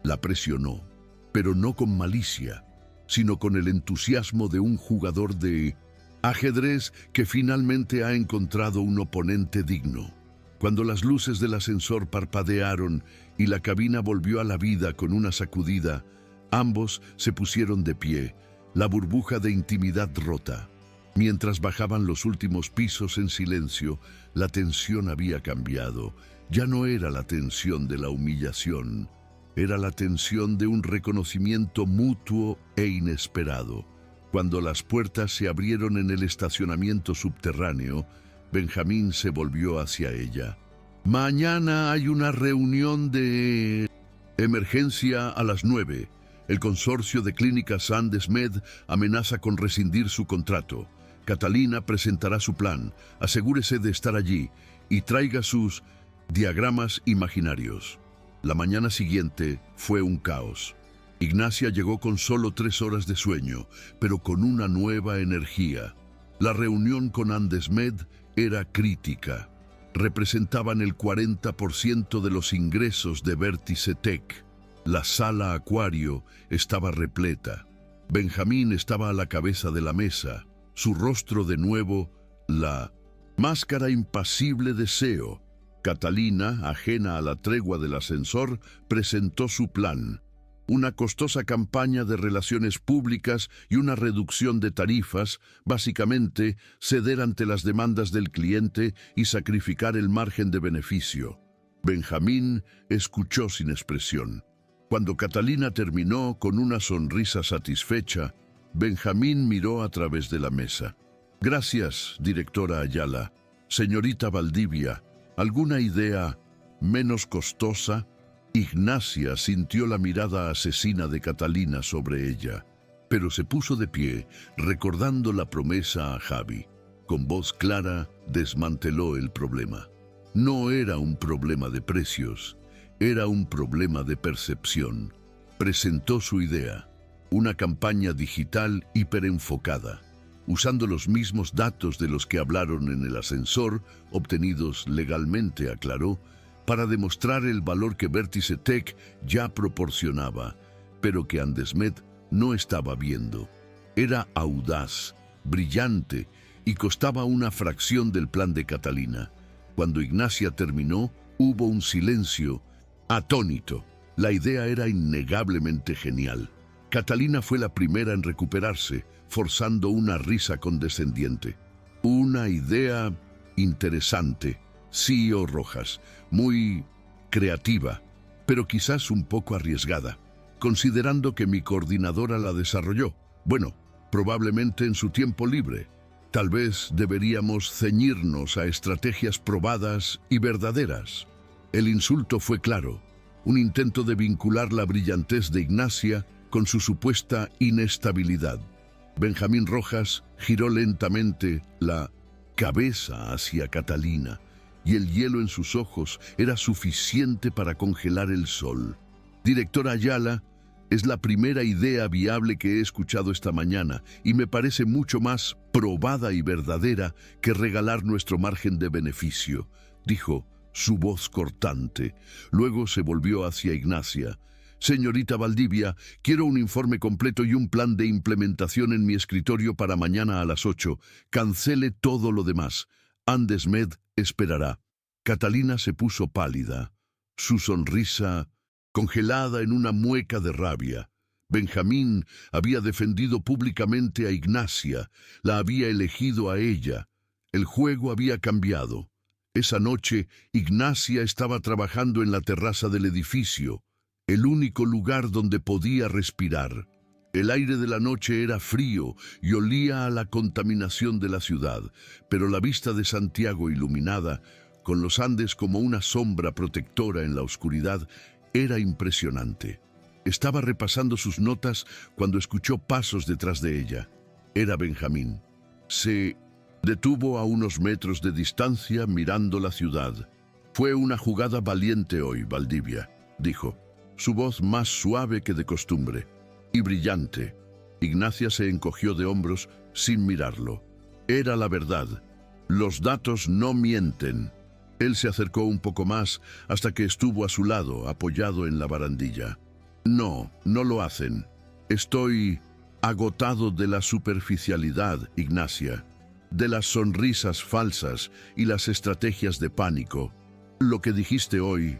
la presionó, pero no con malicia, sino con el entusiasmo de un jugador de ajedrez que finalmente ha encontrado un oponente digno. Cuando las luces del ascensor parpadearon y la cabina volvió a la vida con una sacudida, ambos se pusieron de pie, la burbuja de intimidad rota. Mientras bajaban los últimos pisos en silencio, la tensión había cambiado. Ya no era la tensión de la humillación, era la tensión de un reconocimiento mutuo e inesperado. Cuando las puertas se abrieron en el estacionamiento subterráneo, Benjamín se volvió hacia ella. Mañana hay una reunión de emergencia a las 9. El consorcio de clínicas Andesmed amenaza con rescindir su contrato. Catalina presentará su plan. Asegúrese de estar allí y traiga sus diagramas imaginarios. La mañana siguiente fue un caos. Ignacia llegó con solo 3 horas de sueño, pero con una nueva energía. La reunión con Andesmed era crítica. Representaban el 40% de los ingresos de Vértice Tech. La sala Acuario estaba repleta. Benjamín estaba a la cabeza de la mesa, su rostro de nuevo, la máscara impasible de CEO. Catalina, ajena a la tregua del ascensor, presentó su plan. Una costosa campaña de relaciones públicas y una reducción de tarifas, básicamente ceder ante las demandas del cliente y sacrificar el margen de beneficio. Benjamín escuchó sin expresión. Cuando Catalina terminó con una sonrisa satisfecha, Benjamín miró a través de la mesa. Gracias, directora Ayala. Señorita Valdivia, ¿alguna idea menos costosa? Ignacia sintió la mirada asesina de Catalina sobre ella, pero se puso de pie, recordando la promesa a Javi. Con voz clara, desmanteló el problema. No era un problema de precios, era un problema de percepción. Presentó su idea, una campaña digital hiperenfocada, usando los mismos datos de los que hablaron en el ascensor, obtenidos legalmente, aclaró, para demostrar el valor que Vértice Tech ya proporcionaba, pero que Andesmed no estaba viendo. Era audaz, brillante y costaba una fracción del plan de Catalina. Cuando Ignacia terminó, hubo un silencio atónito. La idea era innegablemente genial. Catalina fue la primera en recuperarse, forzando una risa condescendiente. Una idea interesante, CEO Rojas, muy creativa. pero quizás un poco arriesgada, considerando que mi coordinadora la desarrolló. Bueno, probablemente en su tiempo libre. Tal vez deberíamos ceñirnos a estrategias probadas y verdaderas. El insulto fue claro, un intento de vincular la brillantez de Ignacia con su supuesta inestabilidad. Benjamín Rojas giró lentamente la cabeza hacia Catalina, y el hielo en sus ojos era suficiente para congelar el sol. Directora Ayala, es la primera idea viable que he escuchado esta mañana y me parece mucho más probada y verdadera que regalar nuestro margen de beneficio, dijo, su voz cortante. Luego se volvió hacia Ignacia. Señorita Valdivia, quiero un informe completo y un plan de implementación en mi escritorio para mañana a las 8. Cancele todo lo demás. Andesmed esperará. Catalina se puso pálida, su sonrisa congelada en una mueca de rabia. Benjamín había defendido públicamente a Ignacia, la había elegido a ella. El juego había cambiado. Esa noche, Ignacia estaba trabajando en la terraza del edificio, el único lugar donde podía respirar. El aire de la noche era frío y olía a la contaminación de la ciudad, pero la vista de Santiago iluminada, con los Andes como una sombra protectora en la oscuridad, era impresionante. Estaba repasando sus notas cuando escuchó pasos detrás de ella. Era Benjamín. Se detuvo a unos metros de distancia mirando la ciudad. Fue una jugada valiente hoy, Valdivia, dijo, su voz más suave que de costumbre, y brillante. Ignacia se encogió de hombros sin mirarlo. Era la verdad. Los datos no mienten. Él se acercó un poco más hasta que estuvo a su lado, apoyado en la barandilla. No, no lo hacen. Estoy agotado de la superficialidad, Ignacia, de las sonrisas falsas y las estrategias de pánico. Lo que dijiste hoy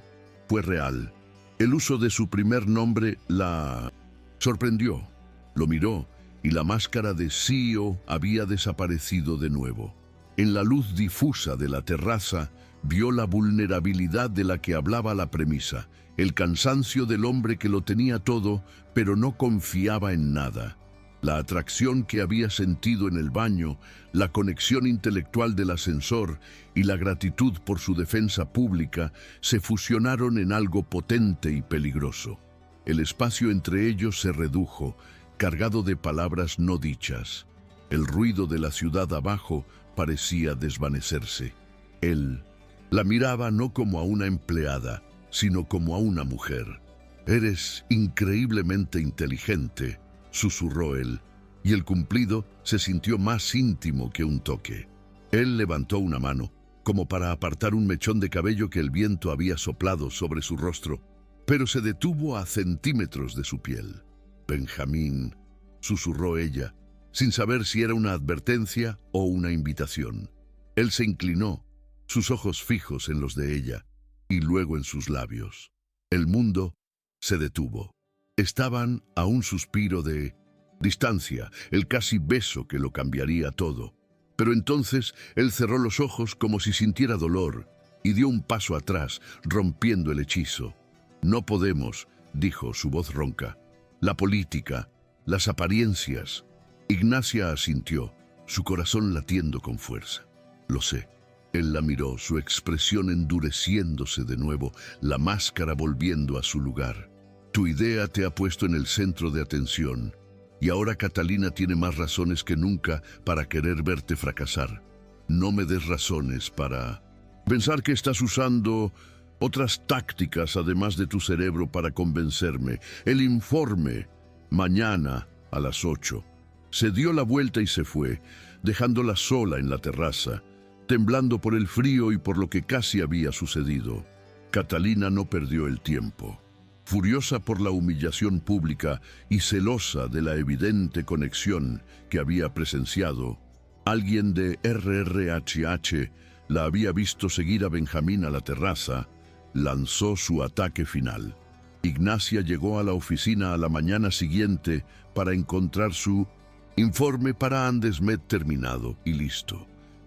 fue real. El uso de su primer nombre la sorprendió. Lo miró y la máscara de CEO había desaparecido de nuevo. En la luz difusa de la terraza, vio la vulnerabilidad de la que hablaba la premisa, el cansancio del hombre que lo tenía todo, pero no confiaba en nada. La atracción que había sentido en el baño, la conexión intelectual del ascensor y la gratitud por su defensa pública se fusionaron en algo potente y peligroso. El espacio entre ellos se redujo, cargado de palabras no dichas. El ruido de la ciudad abajo parecía desvanecerse. Él la miraba no como a una empleada, sino como a una mujer. «Eres increíblemente inteligente», susurró él, y el cumplido se sintió más íntimo que un toque. Él levantó una mano, como para apartar un mechón de cabello que el viento había soplado sobre su rostro, pero se detuvo a centímetros de su piel. «Benjamín», susurró ella, sin saber si era una advertencia o una invitación. Él se inclinó, sus ojos fijos en los de ella, y luego en sus labios. El mundo se detuvo. Estaban a un suspiro de distancia, el casi beso que lo cambiaría todo. Pero entonces él cerró los ojos como si sintiera dolor y dio un paso atrás, rompiendo el hechizo. «No podemos», dijo su voz ronca. «La política, las apariencias». Ignacia asintió, su corazón latiendo con fuerza. «Lo sé». Él la miró, su expresión endureciéndose de nuevo, la máscara volviendo a su lugar. «Tu idea te ha puesto en el centro de atención, y ahora Catalina tiene más razones que nunca para querer verte fracasar. No me des razones para pensar que estás usando otras tácticas además de tu cerebro para convencerme. El informe, mañana a las 8. Se dio la vuelta y se fue, dejándola sola en la terraza, temblando por el frío y por lo que casi había sucedido. Catalina no perdió el tiempo. Furiosa por la humillación pública y celosa de la evidente conexión que había presenciado, alguien de RRHH la había visto seguir a Benjamín a la terraza, lanzó su ataque final. Ignacia llegó a la oficina a la mañana siguiente para encontrar su informe para Andesmed terminado y listo.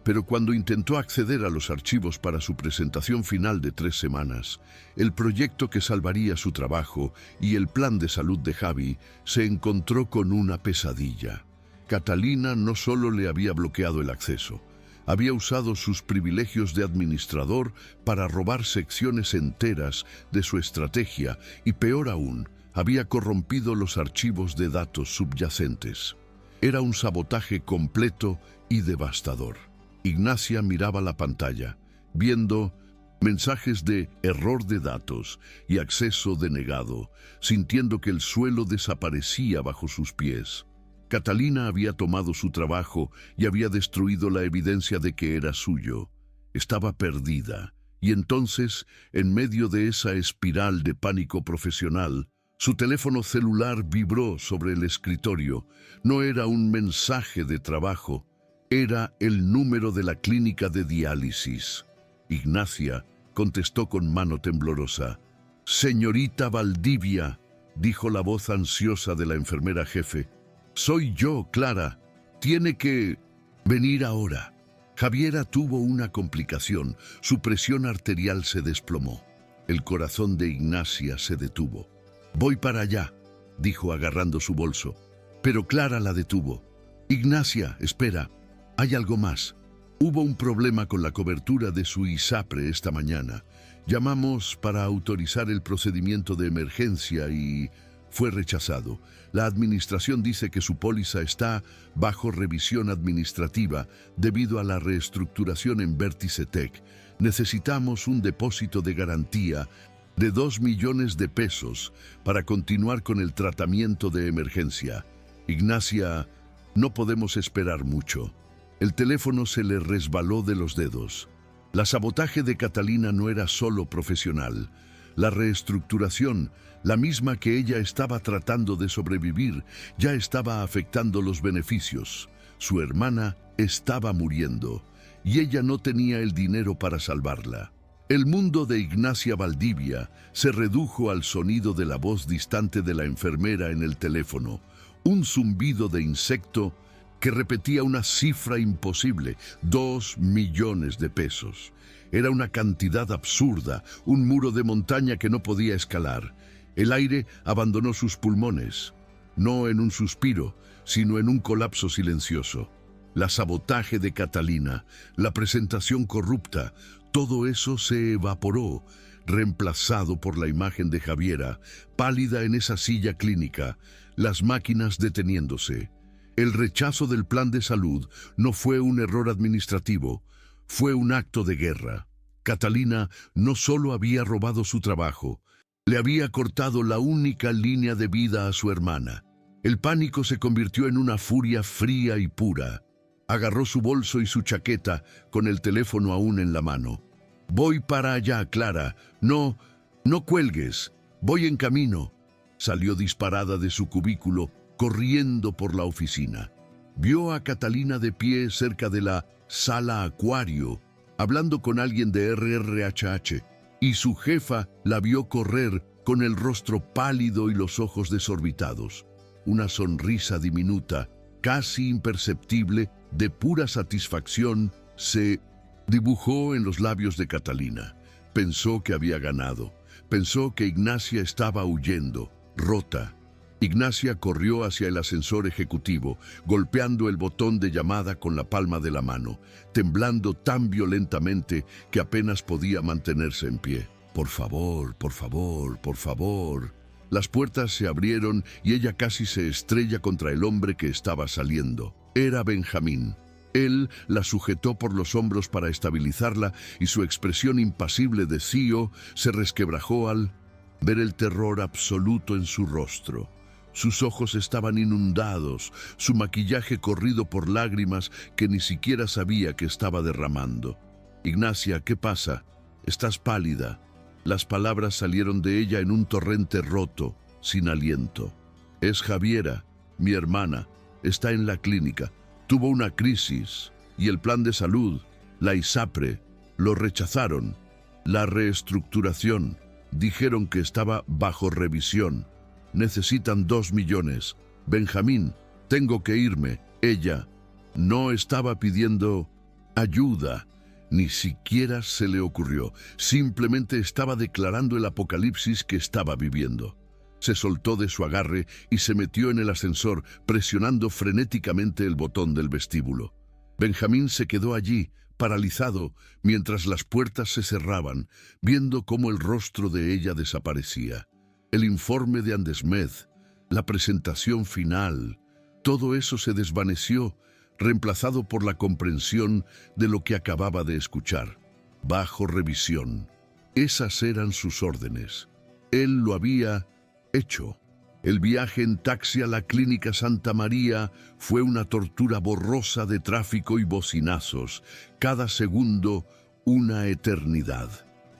Pero cuando intentó acceder a los archivos para su presentación final de 3 semanas, el proyecto que salvaría su trabajo y el plan de salud de Javi se encontró con una pesadilla. Catalina no solo le había bloqueado el acceso, había usado sus privilegios de administrador para robar secciones enteras de su estrategia y, peor aún, había corrompido los archivos de datos subyacentes. Era un sabotaje completo y devastador. Ignacia miraba la pantalla, viendo mensajes de error de datos y acceso denegado, sintiendo que el suelo desaparecía bajo sus pies. Catalina había tomado su trabajo y había destruido la evidencia de que era suyo. Estaba perdida, y entonces, en medio de esa espiral de pánico profesional, su teléfono celular vibró sobre el escritorio. No era un mensaje de trabajo, era el número de la clínica de diálisis. Ignacia contestó con mano temblorosa. «Señorita Valdivia», dijo la voz ansiosa de la enfermera jefe. «Soy yo, Clara. Tiene que venir ahora». Javiera tuvo una complicación. Su presión arterial se desplomó. El corazón de Ignacia se detuvo. «Voy para allá», dijo agarrando su bolso. Pero Clara la detuvo. «Ignacia, espera. Hay algo más. Hubo un problema con la cobertura de su ISAPRE esta mañana. Llamamos para autorizar el procedimiento de emergencia y fue rechazado. La administración dice que su póliza está bajo revisión administrativa debido a la reestructuración en Vértice Tech. Necesitamos un depósito de garantía de 2 millones de pesos para continuar con el tratamiento de emergencia. Ignacia, no podemos esperar mucho». El teléfono se le resbaló de los dedos. La sabotaje de Catalina no era solo profesional. La reestructuración, la misma que ella estaba tratando de sobrevivir, ya estaba afectando los beneficios. Su hermana estaba muriendo, y ella no tenía el dinero para salvarla. El mundo de Ignacia Valdivia se redujo al sonido de la voz distante de la enfermera en el teléfono, un zumbido de insecto que repetía una cifra imposible, 2 millones de pesos. Era una cantidad absurda, un muro de montaña que no podía escalar. El aire abandonó sus pulmones, no en un suspiro, sino en un colapso silencioso. La sabotaje de Catalina, la presentación corrupta, todo eso se evaporó, reemplazado por la imagen de Javiera, pálida en esa silla clínica, las máquinas deteniéndose. El rechazo del plan de salud no fue un error administrativo, fue un acto de guerra. Catalina no solo había robado su trabajo, le había cortado la única línea de vida a su hermana. El pánico se convirtió en una furia fría y pura. Agarró su bolso y su chaqueta con el teléfono aún en la mano. «Voy para allá, Clara. No cuelgues. Voy en camino». Salió disparada de su cubículo, corriendo por la oficina. Vio a Catalina de pie cerca de la sala acuario, hablando con alguien de RRHH, y su jefa la vio correr con el rostro pálido y los ojos desorbitados. Una sonrisa diminuta, casi imperceptible, de pura satisfacción, se dibujó en los labios de Catalina. Pensó que había ganado. Pensó que Ignacia estaba huyendo, rota. Ignacia corrió hacia el ascensor ejecutivo, golpeando el botón de llamada con la palma de la mano, temblando tan violentamente que apenas podía mantenerse en pie. «Por favor, por favor, por favor». Las puertas se abrieron y ella casi se estrella contra el hombre que estaba saliendo. Era Benjamín. Él la sujetó por los hombros para estabilizarla y su expresión impasible de CEO se resquebrajó al ver el terror absoluto en su rostro. Sus ojos estaban inundados, su maquillaje corrido por lágrimas que ni siquiera sabía que estaba derramando. «Ignacia, ¿qué pasa? Estás pálida». Las palabras salieron de ella en un torrente roto, sin aliento. «Es Javiera, mi hermana. Está en la clínica. Tuvo una crisis y el plan de salud, la ISAPRE, lo rechazaron. La reestructuración, dijeron que estaba bajo revisión. Necesitan 2 millones. Benjamín, tengo que irme». Ella no estaba pidiendo ayuda. Ni siquiera se le ocurrió. Simplemente estaba declarando el apocalipsis que estaba viviendo. Se soltó de su agarre y se metió en el ascensor, presionando frenéticamente el botón del vestíbulo. Benjamín se quedó allí, paralizado, mientras las puertas se cerraban, viendo cómo el rostro de ella desaparecía. El informe de Andesmed, la presentación final, todo eso se desvaneció, reemplazado por la comprensión de lo que acababa de escuchar. Bajo revisión. Esas eran sus órdenes. Él lo había hecho. El viaje en taxi a la Clínica Santa María fue una tortura borrosa de tráfico y bocinazos, cada segundo una eternidad.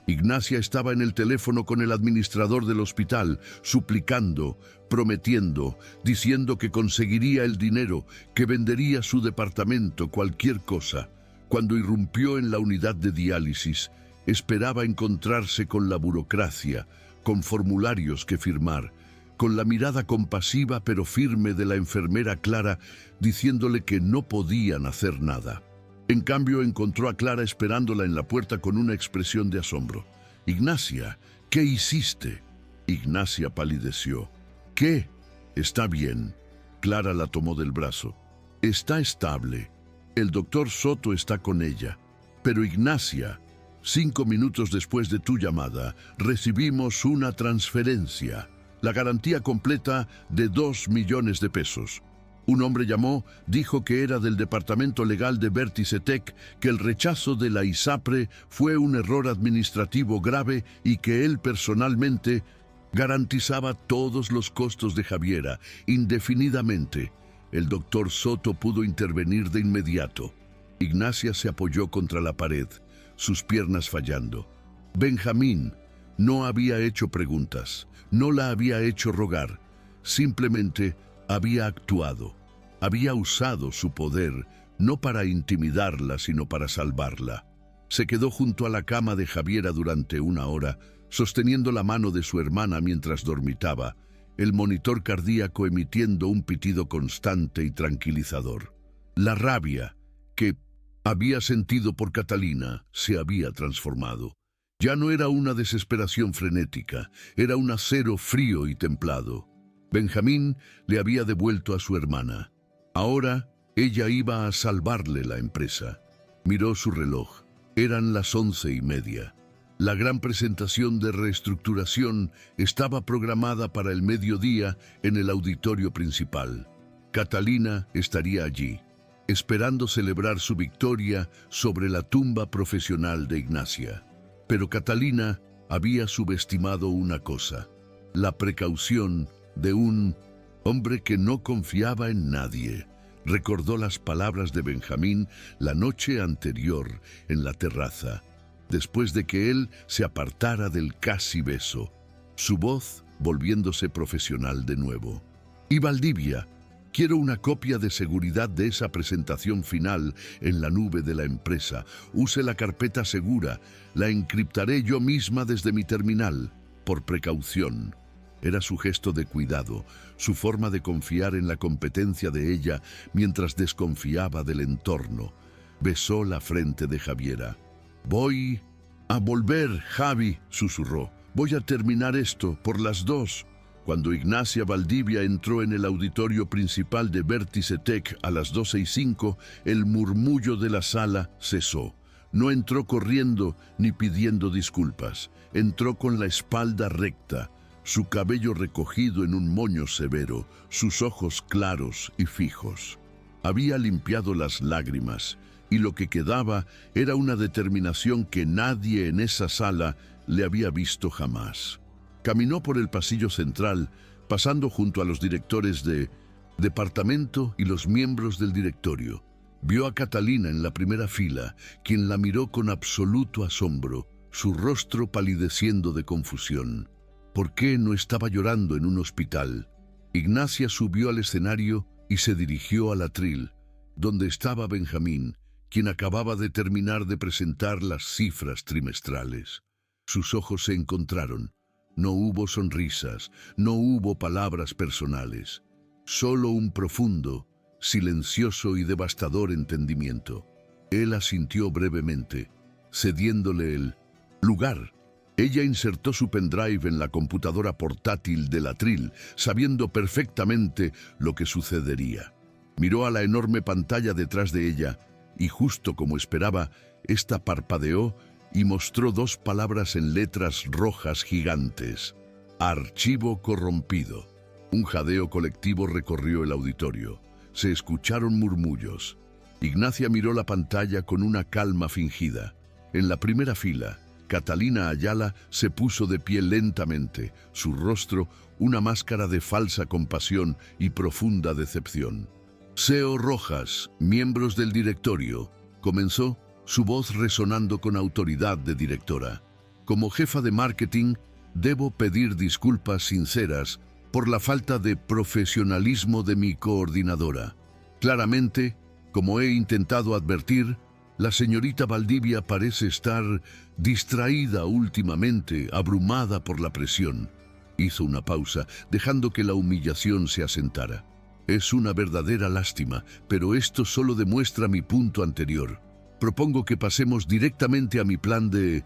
Ignacia estaba en el teléfono con el administrador del hospital, suplicando, prometiendo, diciendo que conseguiría el dinero, que vendería su departamento, cualquier cosa. Cuando irrumpió en la unidad de diálisis, esperaba encontrarse con la burocracia, con formularios que firmar, con la mirada compasiva pero firme de la enfermera Clara, diciéndole que no podían hacer nada. En cambio, encontró a Clara esperándola en la puerta con una expresión de asombro. «Ignacia, ¿qué hiciste?» Ignacia palideció. «¿Qué? Está bien». Clara la tomó del brazo. «Está estable. El doctor Soto está con ella. Pero Ignacia, 5 minutos después de tu llamada, recibimos una transferencia. La garantía completa de 2 millones de pesos. Un hombre llamó, dijo que era del departamento legal de Vértice Tech, que el rechazo de la ISAPRE fue un error administrativo grave y que él personalmente garantizaba todos los costos de Javiera, indefinidamente. El doctor Soto pudo intervenir de inmediato. Ignacia se apoyó contra la pared, sus piernas fallando. Benjamín no había hecho preguntas, no la había hecho rogar, simplemente había actuado. Había usado su poder, no para intimidarla, sino para salvarla. Se quedó junto a la cama de Javiera durante 1 hora, sosteniendo la mano de su hermana mientras dormitaba, el monitor cardíaco emitiendo un pitido constante y tranquilizador. La rabia que había sentido por Catalina se había transformado. Ya no era una desesperación frenética, era un acero frío y templado. Benjamín le había devuelto a su hermana. Ahora ella iba a salvarle la empresa. Miró su reloj. Eran las 11:30. La gran presentación de reestructuración estaba programada para el mediodía en el auditorio principal. Catalina estaría allí, esperando celebrar su victoria sobre la tumba profesional de Ignacia. Pero Catalina había subestimado una cosa: la precaución de un hombre que no confiaba en nadie. Recordó las palabras de Benjamín la noche anterior en la terraza, después de que él se apartara del casi beso, su voz volviéndose profesional de nuevo. «Y Valdivia, quiero una copia de seguridad de esa presentación final en la nube de la empresa. Use la carpeta segura, la encriptaré yo misma desde mi terminal, por precaución». Era su gesto de cuidado, su forma de confiar en la competencia de ella mientras desconfiaba del entorno. Besó la frente de Javiera. «Voy a volver, Javi», susurró. «Voy a terminar esto por las 2». Cuando Ignacia Valdivia entró en el auditorio principal de Vértice Tech a las 12:05, el murmullo de la sala cesó. No entró corriendo ni pidiendo disculpas. Entró con la espalda recta, su cabello recogido en un moño severo, sus ojos claros y fijos. Había limpiado las lágrimas, y lo que quedaba era una determinación que nadie en esa sala le había visto jamás. Caminó por el pasillo central, pasando junto a los directores de departamento y los miembros del directorio. Vio a Catalina en la primera fila, quien la miró con absoluto asombro, su rostro palideciendo de confusión. ¿Por qué no estaba llorando en un hospital? Ignacia subió al escenario y se dirigió al atril, donde estaba Benjamín, quien acababa de terminar de presentar las cifras trimestrales. Sus ojos se encontraron. No hubo sonrisas, no hubo palabras personales, solo un profundo, silencioso y devastador entendimiento. Él asintió brevemente, cediéndole el lugar. Ella insertó su pendrive en la computadora portátil del atril, sabiendo perfectamente lo que sucedería. Miró a la enorme pantalla detrás de ella y, justo como esperaba, ésta parpadeó y mostró dos palabras en letras rojas gigantes. Archivo corrompido. Un jadeo colectivo recorrió el auditorio. Se escucharon murmullos. Ignacia miró la pantalla con una calma fingida. En la primera fila, Catalina Ayala se puso de pie lentamente, su rostro una máscara de falsa compasión y profunda decepción. CEO Rojas, miembros del directorio, comenzó, su voz resonando con autoridad de directora. Como jefa de marketing, debo pedir disculpas sinceras por la falta de profesionalismo de mi coordinadora. Claramente, como he intentado advertir, la señorita Valdivia parece estar distraída últimamente, abrumada por la presión. Hizo una pausa, dejando que la humillación se asentara. Es una verdadera lástima, pero esto solo demuestra mi punto anterior. Propongo que pasemos directamente a mi plan de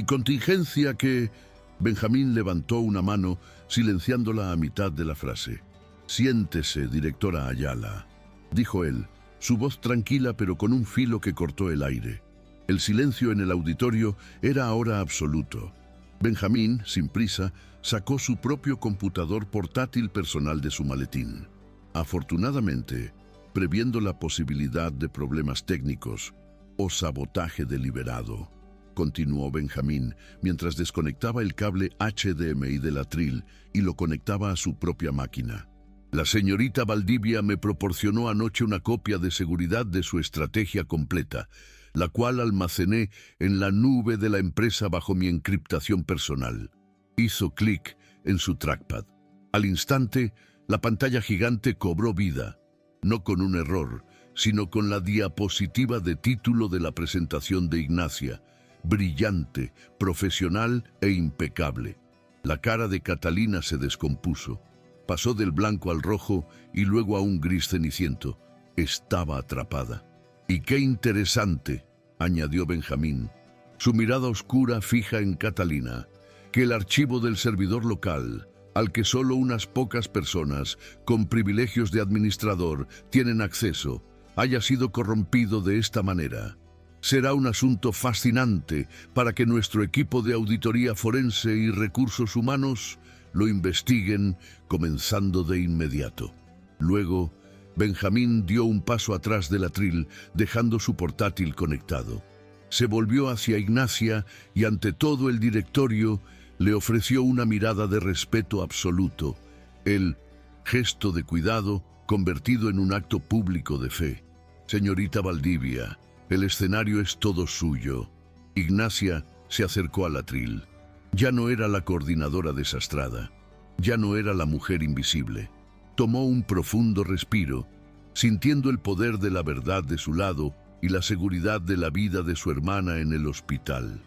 contingencia que... Benjamín levantó una mano, silenciándola a mitad de la frase. «Siéntese, directora Ayala», dijo él, su voz tranquila pero con un filo que cortó el aire. El silencio en el auditorio era ahora absoluto. Benjamín, sin prisa, sacó su propio computador portátil personal de su maletín. Afortunadamente, previendo la posibilidad de problemas técnicos o sabotaje deliberado, continuó Benjamín mientras desconectaba el cable HDMI del atril y lo conectaba a su propia máquina. La señorita Valdivia me proporcionó anoche una copia de seguridad de su estrategia completa, la cual almacené en la nube de la empresa bajo mi encriptación personal. Hizo clic en su trackpad. Al instante, la pantalla gigante cobró vida, no con un error, sino con la diapositiva de título de la presentación de Ignacia, brillante, profesional e impecable. La cara de Catalina se descompuso. Pasó del blanco al rojo y luego a un gris ceniciento. Estaba atrapada. «Y qué interesante», añadió Benjamín, su mirada oscura fija en Catalina, «que el archivo del servidor local, al que solo unas pocas personas con privilegios de administrador tienen acceso, haya sido corrompido de esta manera. Será un asunto fascinante para que nuestro equipo de auditoría forense y recursos humanos lo investiguen, comenzando de inmediato». Luego, Benjamín dio un paso atrás del atril, dejando su portátil conectado. Se volvió hacia Ignacia y ante todo el directorio le ofreció una mirada de respeto absoluto, el gesto de cuidado convertido en un acto público de fe. «Señorita Valdivia, el escenario es todo suyo». Ignacia se acercó al atril. Ya no era la coordinadora desastrada, ya no era la mujer invisible. Tomó un profundo respiro, sintiendo el poder de la verdad de su lado y la seguridad de la vida de su hermana en el hospital.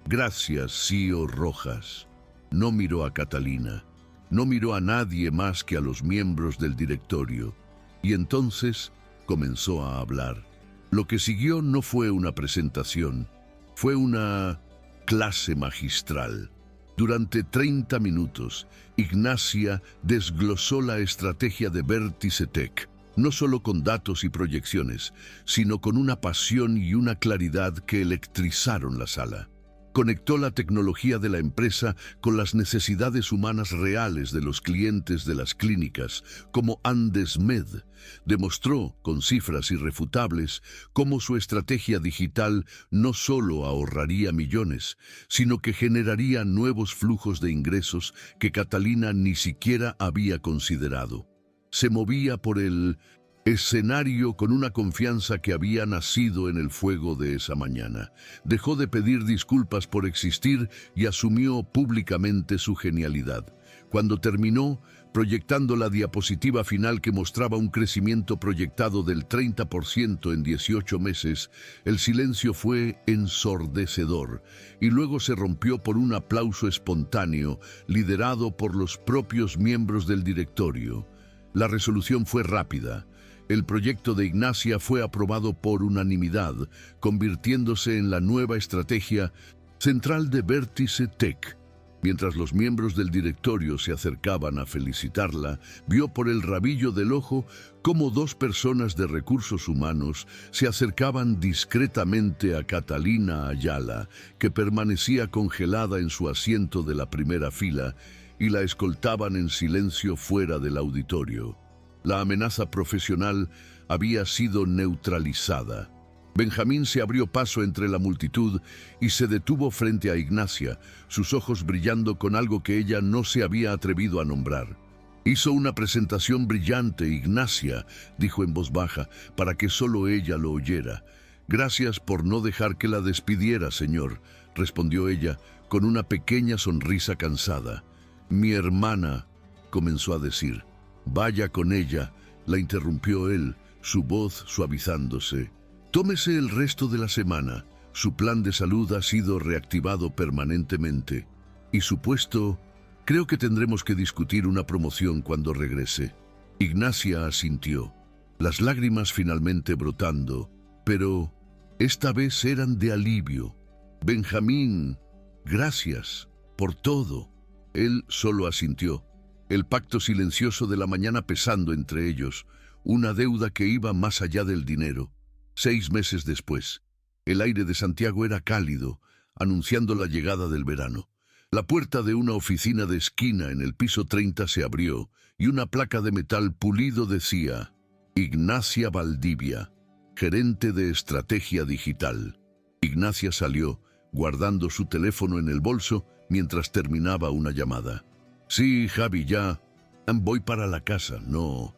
«Gracias, CEO Rojas». No miró a Catalina, no miró a nadie más que a los miembros del directorio, y entonces comenzó a hablar. Lo que siguió no fue una presentación, fue una clase magistral. Durante 30 minutos, Ignacia desglosó la estrategia de Vértice Tech, no solo con datos y proyecciones, sino con una pasión y una claridad que electrizaron la sala. Conectó la tecnología de la empresa con las necesidades humanas reales de los clientes de las clínicas, como Andesmed. Demostró, con cifras irrefutables, cómo su estrategia digital no solo ahorraría millones, sino que generaría nuevos flujos de ingresos que Catalina ni siquiera había considerado. Se movía por el escenario con una confianza que había nacido en el fuego de esa mañana. Dejó de pedir disculpas por existir y asumió públicamente su genialidad. Cuando terminó, proyectando la diapositiva final que mostraba un crecimiento proyectado del 30% en 18 meses, el silencio fue ensordecedor y luego se rompió por un aplauso espontáneo, liderado por los propios miembros del directorio. La resolución fue rápida. El proyecto de Ignacia fue aprobado por unanimidad, convirtiéndose en la nueva estrategia central de Vértice Tech. Mientras los miembros del directorio se acercaban a felicitarla, vio por el rabillo del ojo cómo dos personas de recursos humanos se acercaban discretamente a Catalina Ayala, que permanecía congelada en su asiento de la primera fila, y la escoltaban en silencio fuera del auditorio. La amenaza profesional había sido neutralizada. Benjamín se abrió paso entre la multitud y se detuvo frente a Ignacia, sus ojos brillando con algo que ella no se había atrevido a nombrar. Hizo una presentación brillante, Ignacia, dijo en voz baja, para que solo ella lo oyera. Gracias por no dejar que la despidiera, señor, respondió ella con una pequeña sonrisa cansada. Mi hermana, comenzó a decir. Vaya con ella, la interrumpió él, su voz suavizándose. Tómese el resto de la semana. Su plan de salud ha sido reactivado permanentemente. Y su puesto, creo que tendremos que discutir una promoción cuando regrese. Ignacia asintió, las lágrimas finalmente brotando, pero esta vez eran de alivio. Benjamín, gracias por todo. Él solo asintió, el pacto silencioso de la mañana pesando entre ellos, una deuda que iba más allá del dinero. 6 meses después, el aire de Santiago era cálido, anunciando la llegada del verano. La puerta de una oficina de esquina en el piso 30 se abrió y una placa de metal pulido decía Ignacia Valdivia, gerente de estrategia digital. Ignacia salió, guardando su teléfono en el bolso mientras terminaba una llamada. Sí, Javi, ya. Voy para la casa. No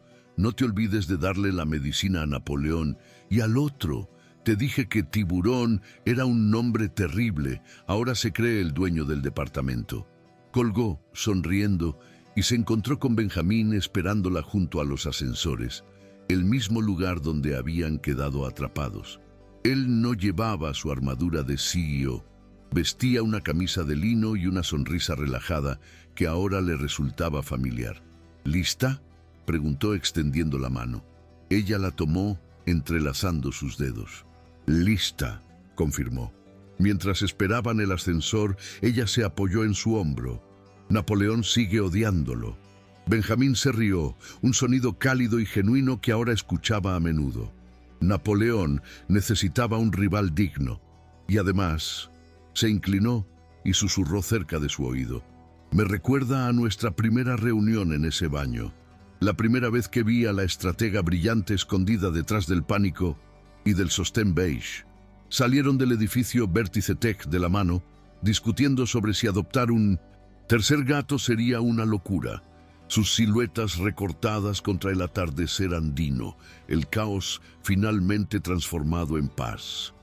te olvides de darle la medicina a Napoleón y al otro. Te dije que Tiburón era un nombre terrible. Ahora se cree el dueño del departamento. Colgó, sonriendo, y se encontró con Benjamín esperándola junto a los ascensores, el mismo lugar donde habían quedado atrapados. Él no llevaba su armadura de CEO. Vestía una camisa de lino y una sonrisa relajada que ahora le resultaba familiar. ¿Lista?, preguntó extendiendo la mano. Ella la tomó, entrelazando sus dedos. «Lista», confirmó. Mientras esperaban el ascensor, ella se apoyó en su hombro. Napoleón sigue odiándolo. Benjamín se rió, un sonido cálido y genuino que ahora escuchaba a menudo. Napoleón necesitaba un rival digno. Y además, se inclinó y susurró cerca de su oído. Me recuerda a nuestra primera reunión en ese baño. La primera vez que vi a la estratega brillante escondida detrás del pánico y del sostén beige. Salieron del edificio Vértice Tech de la mano, discutiendo sobre si adoptar un tercer gato sería una locura. Sus siluetas recortadas contra el atardecer andino, el caos finalmente transformado en paz.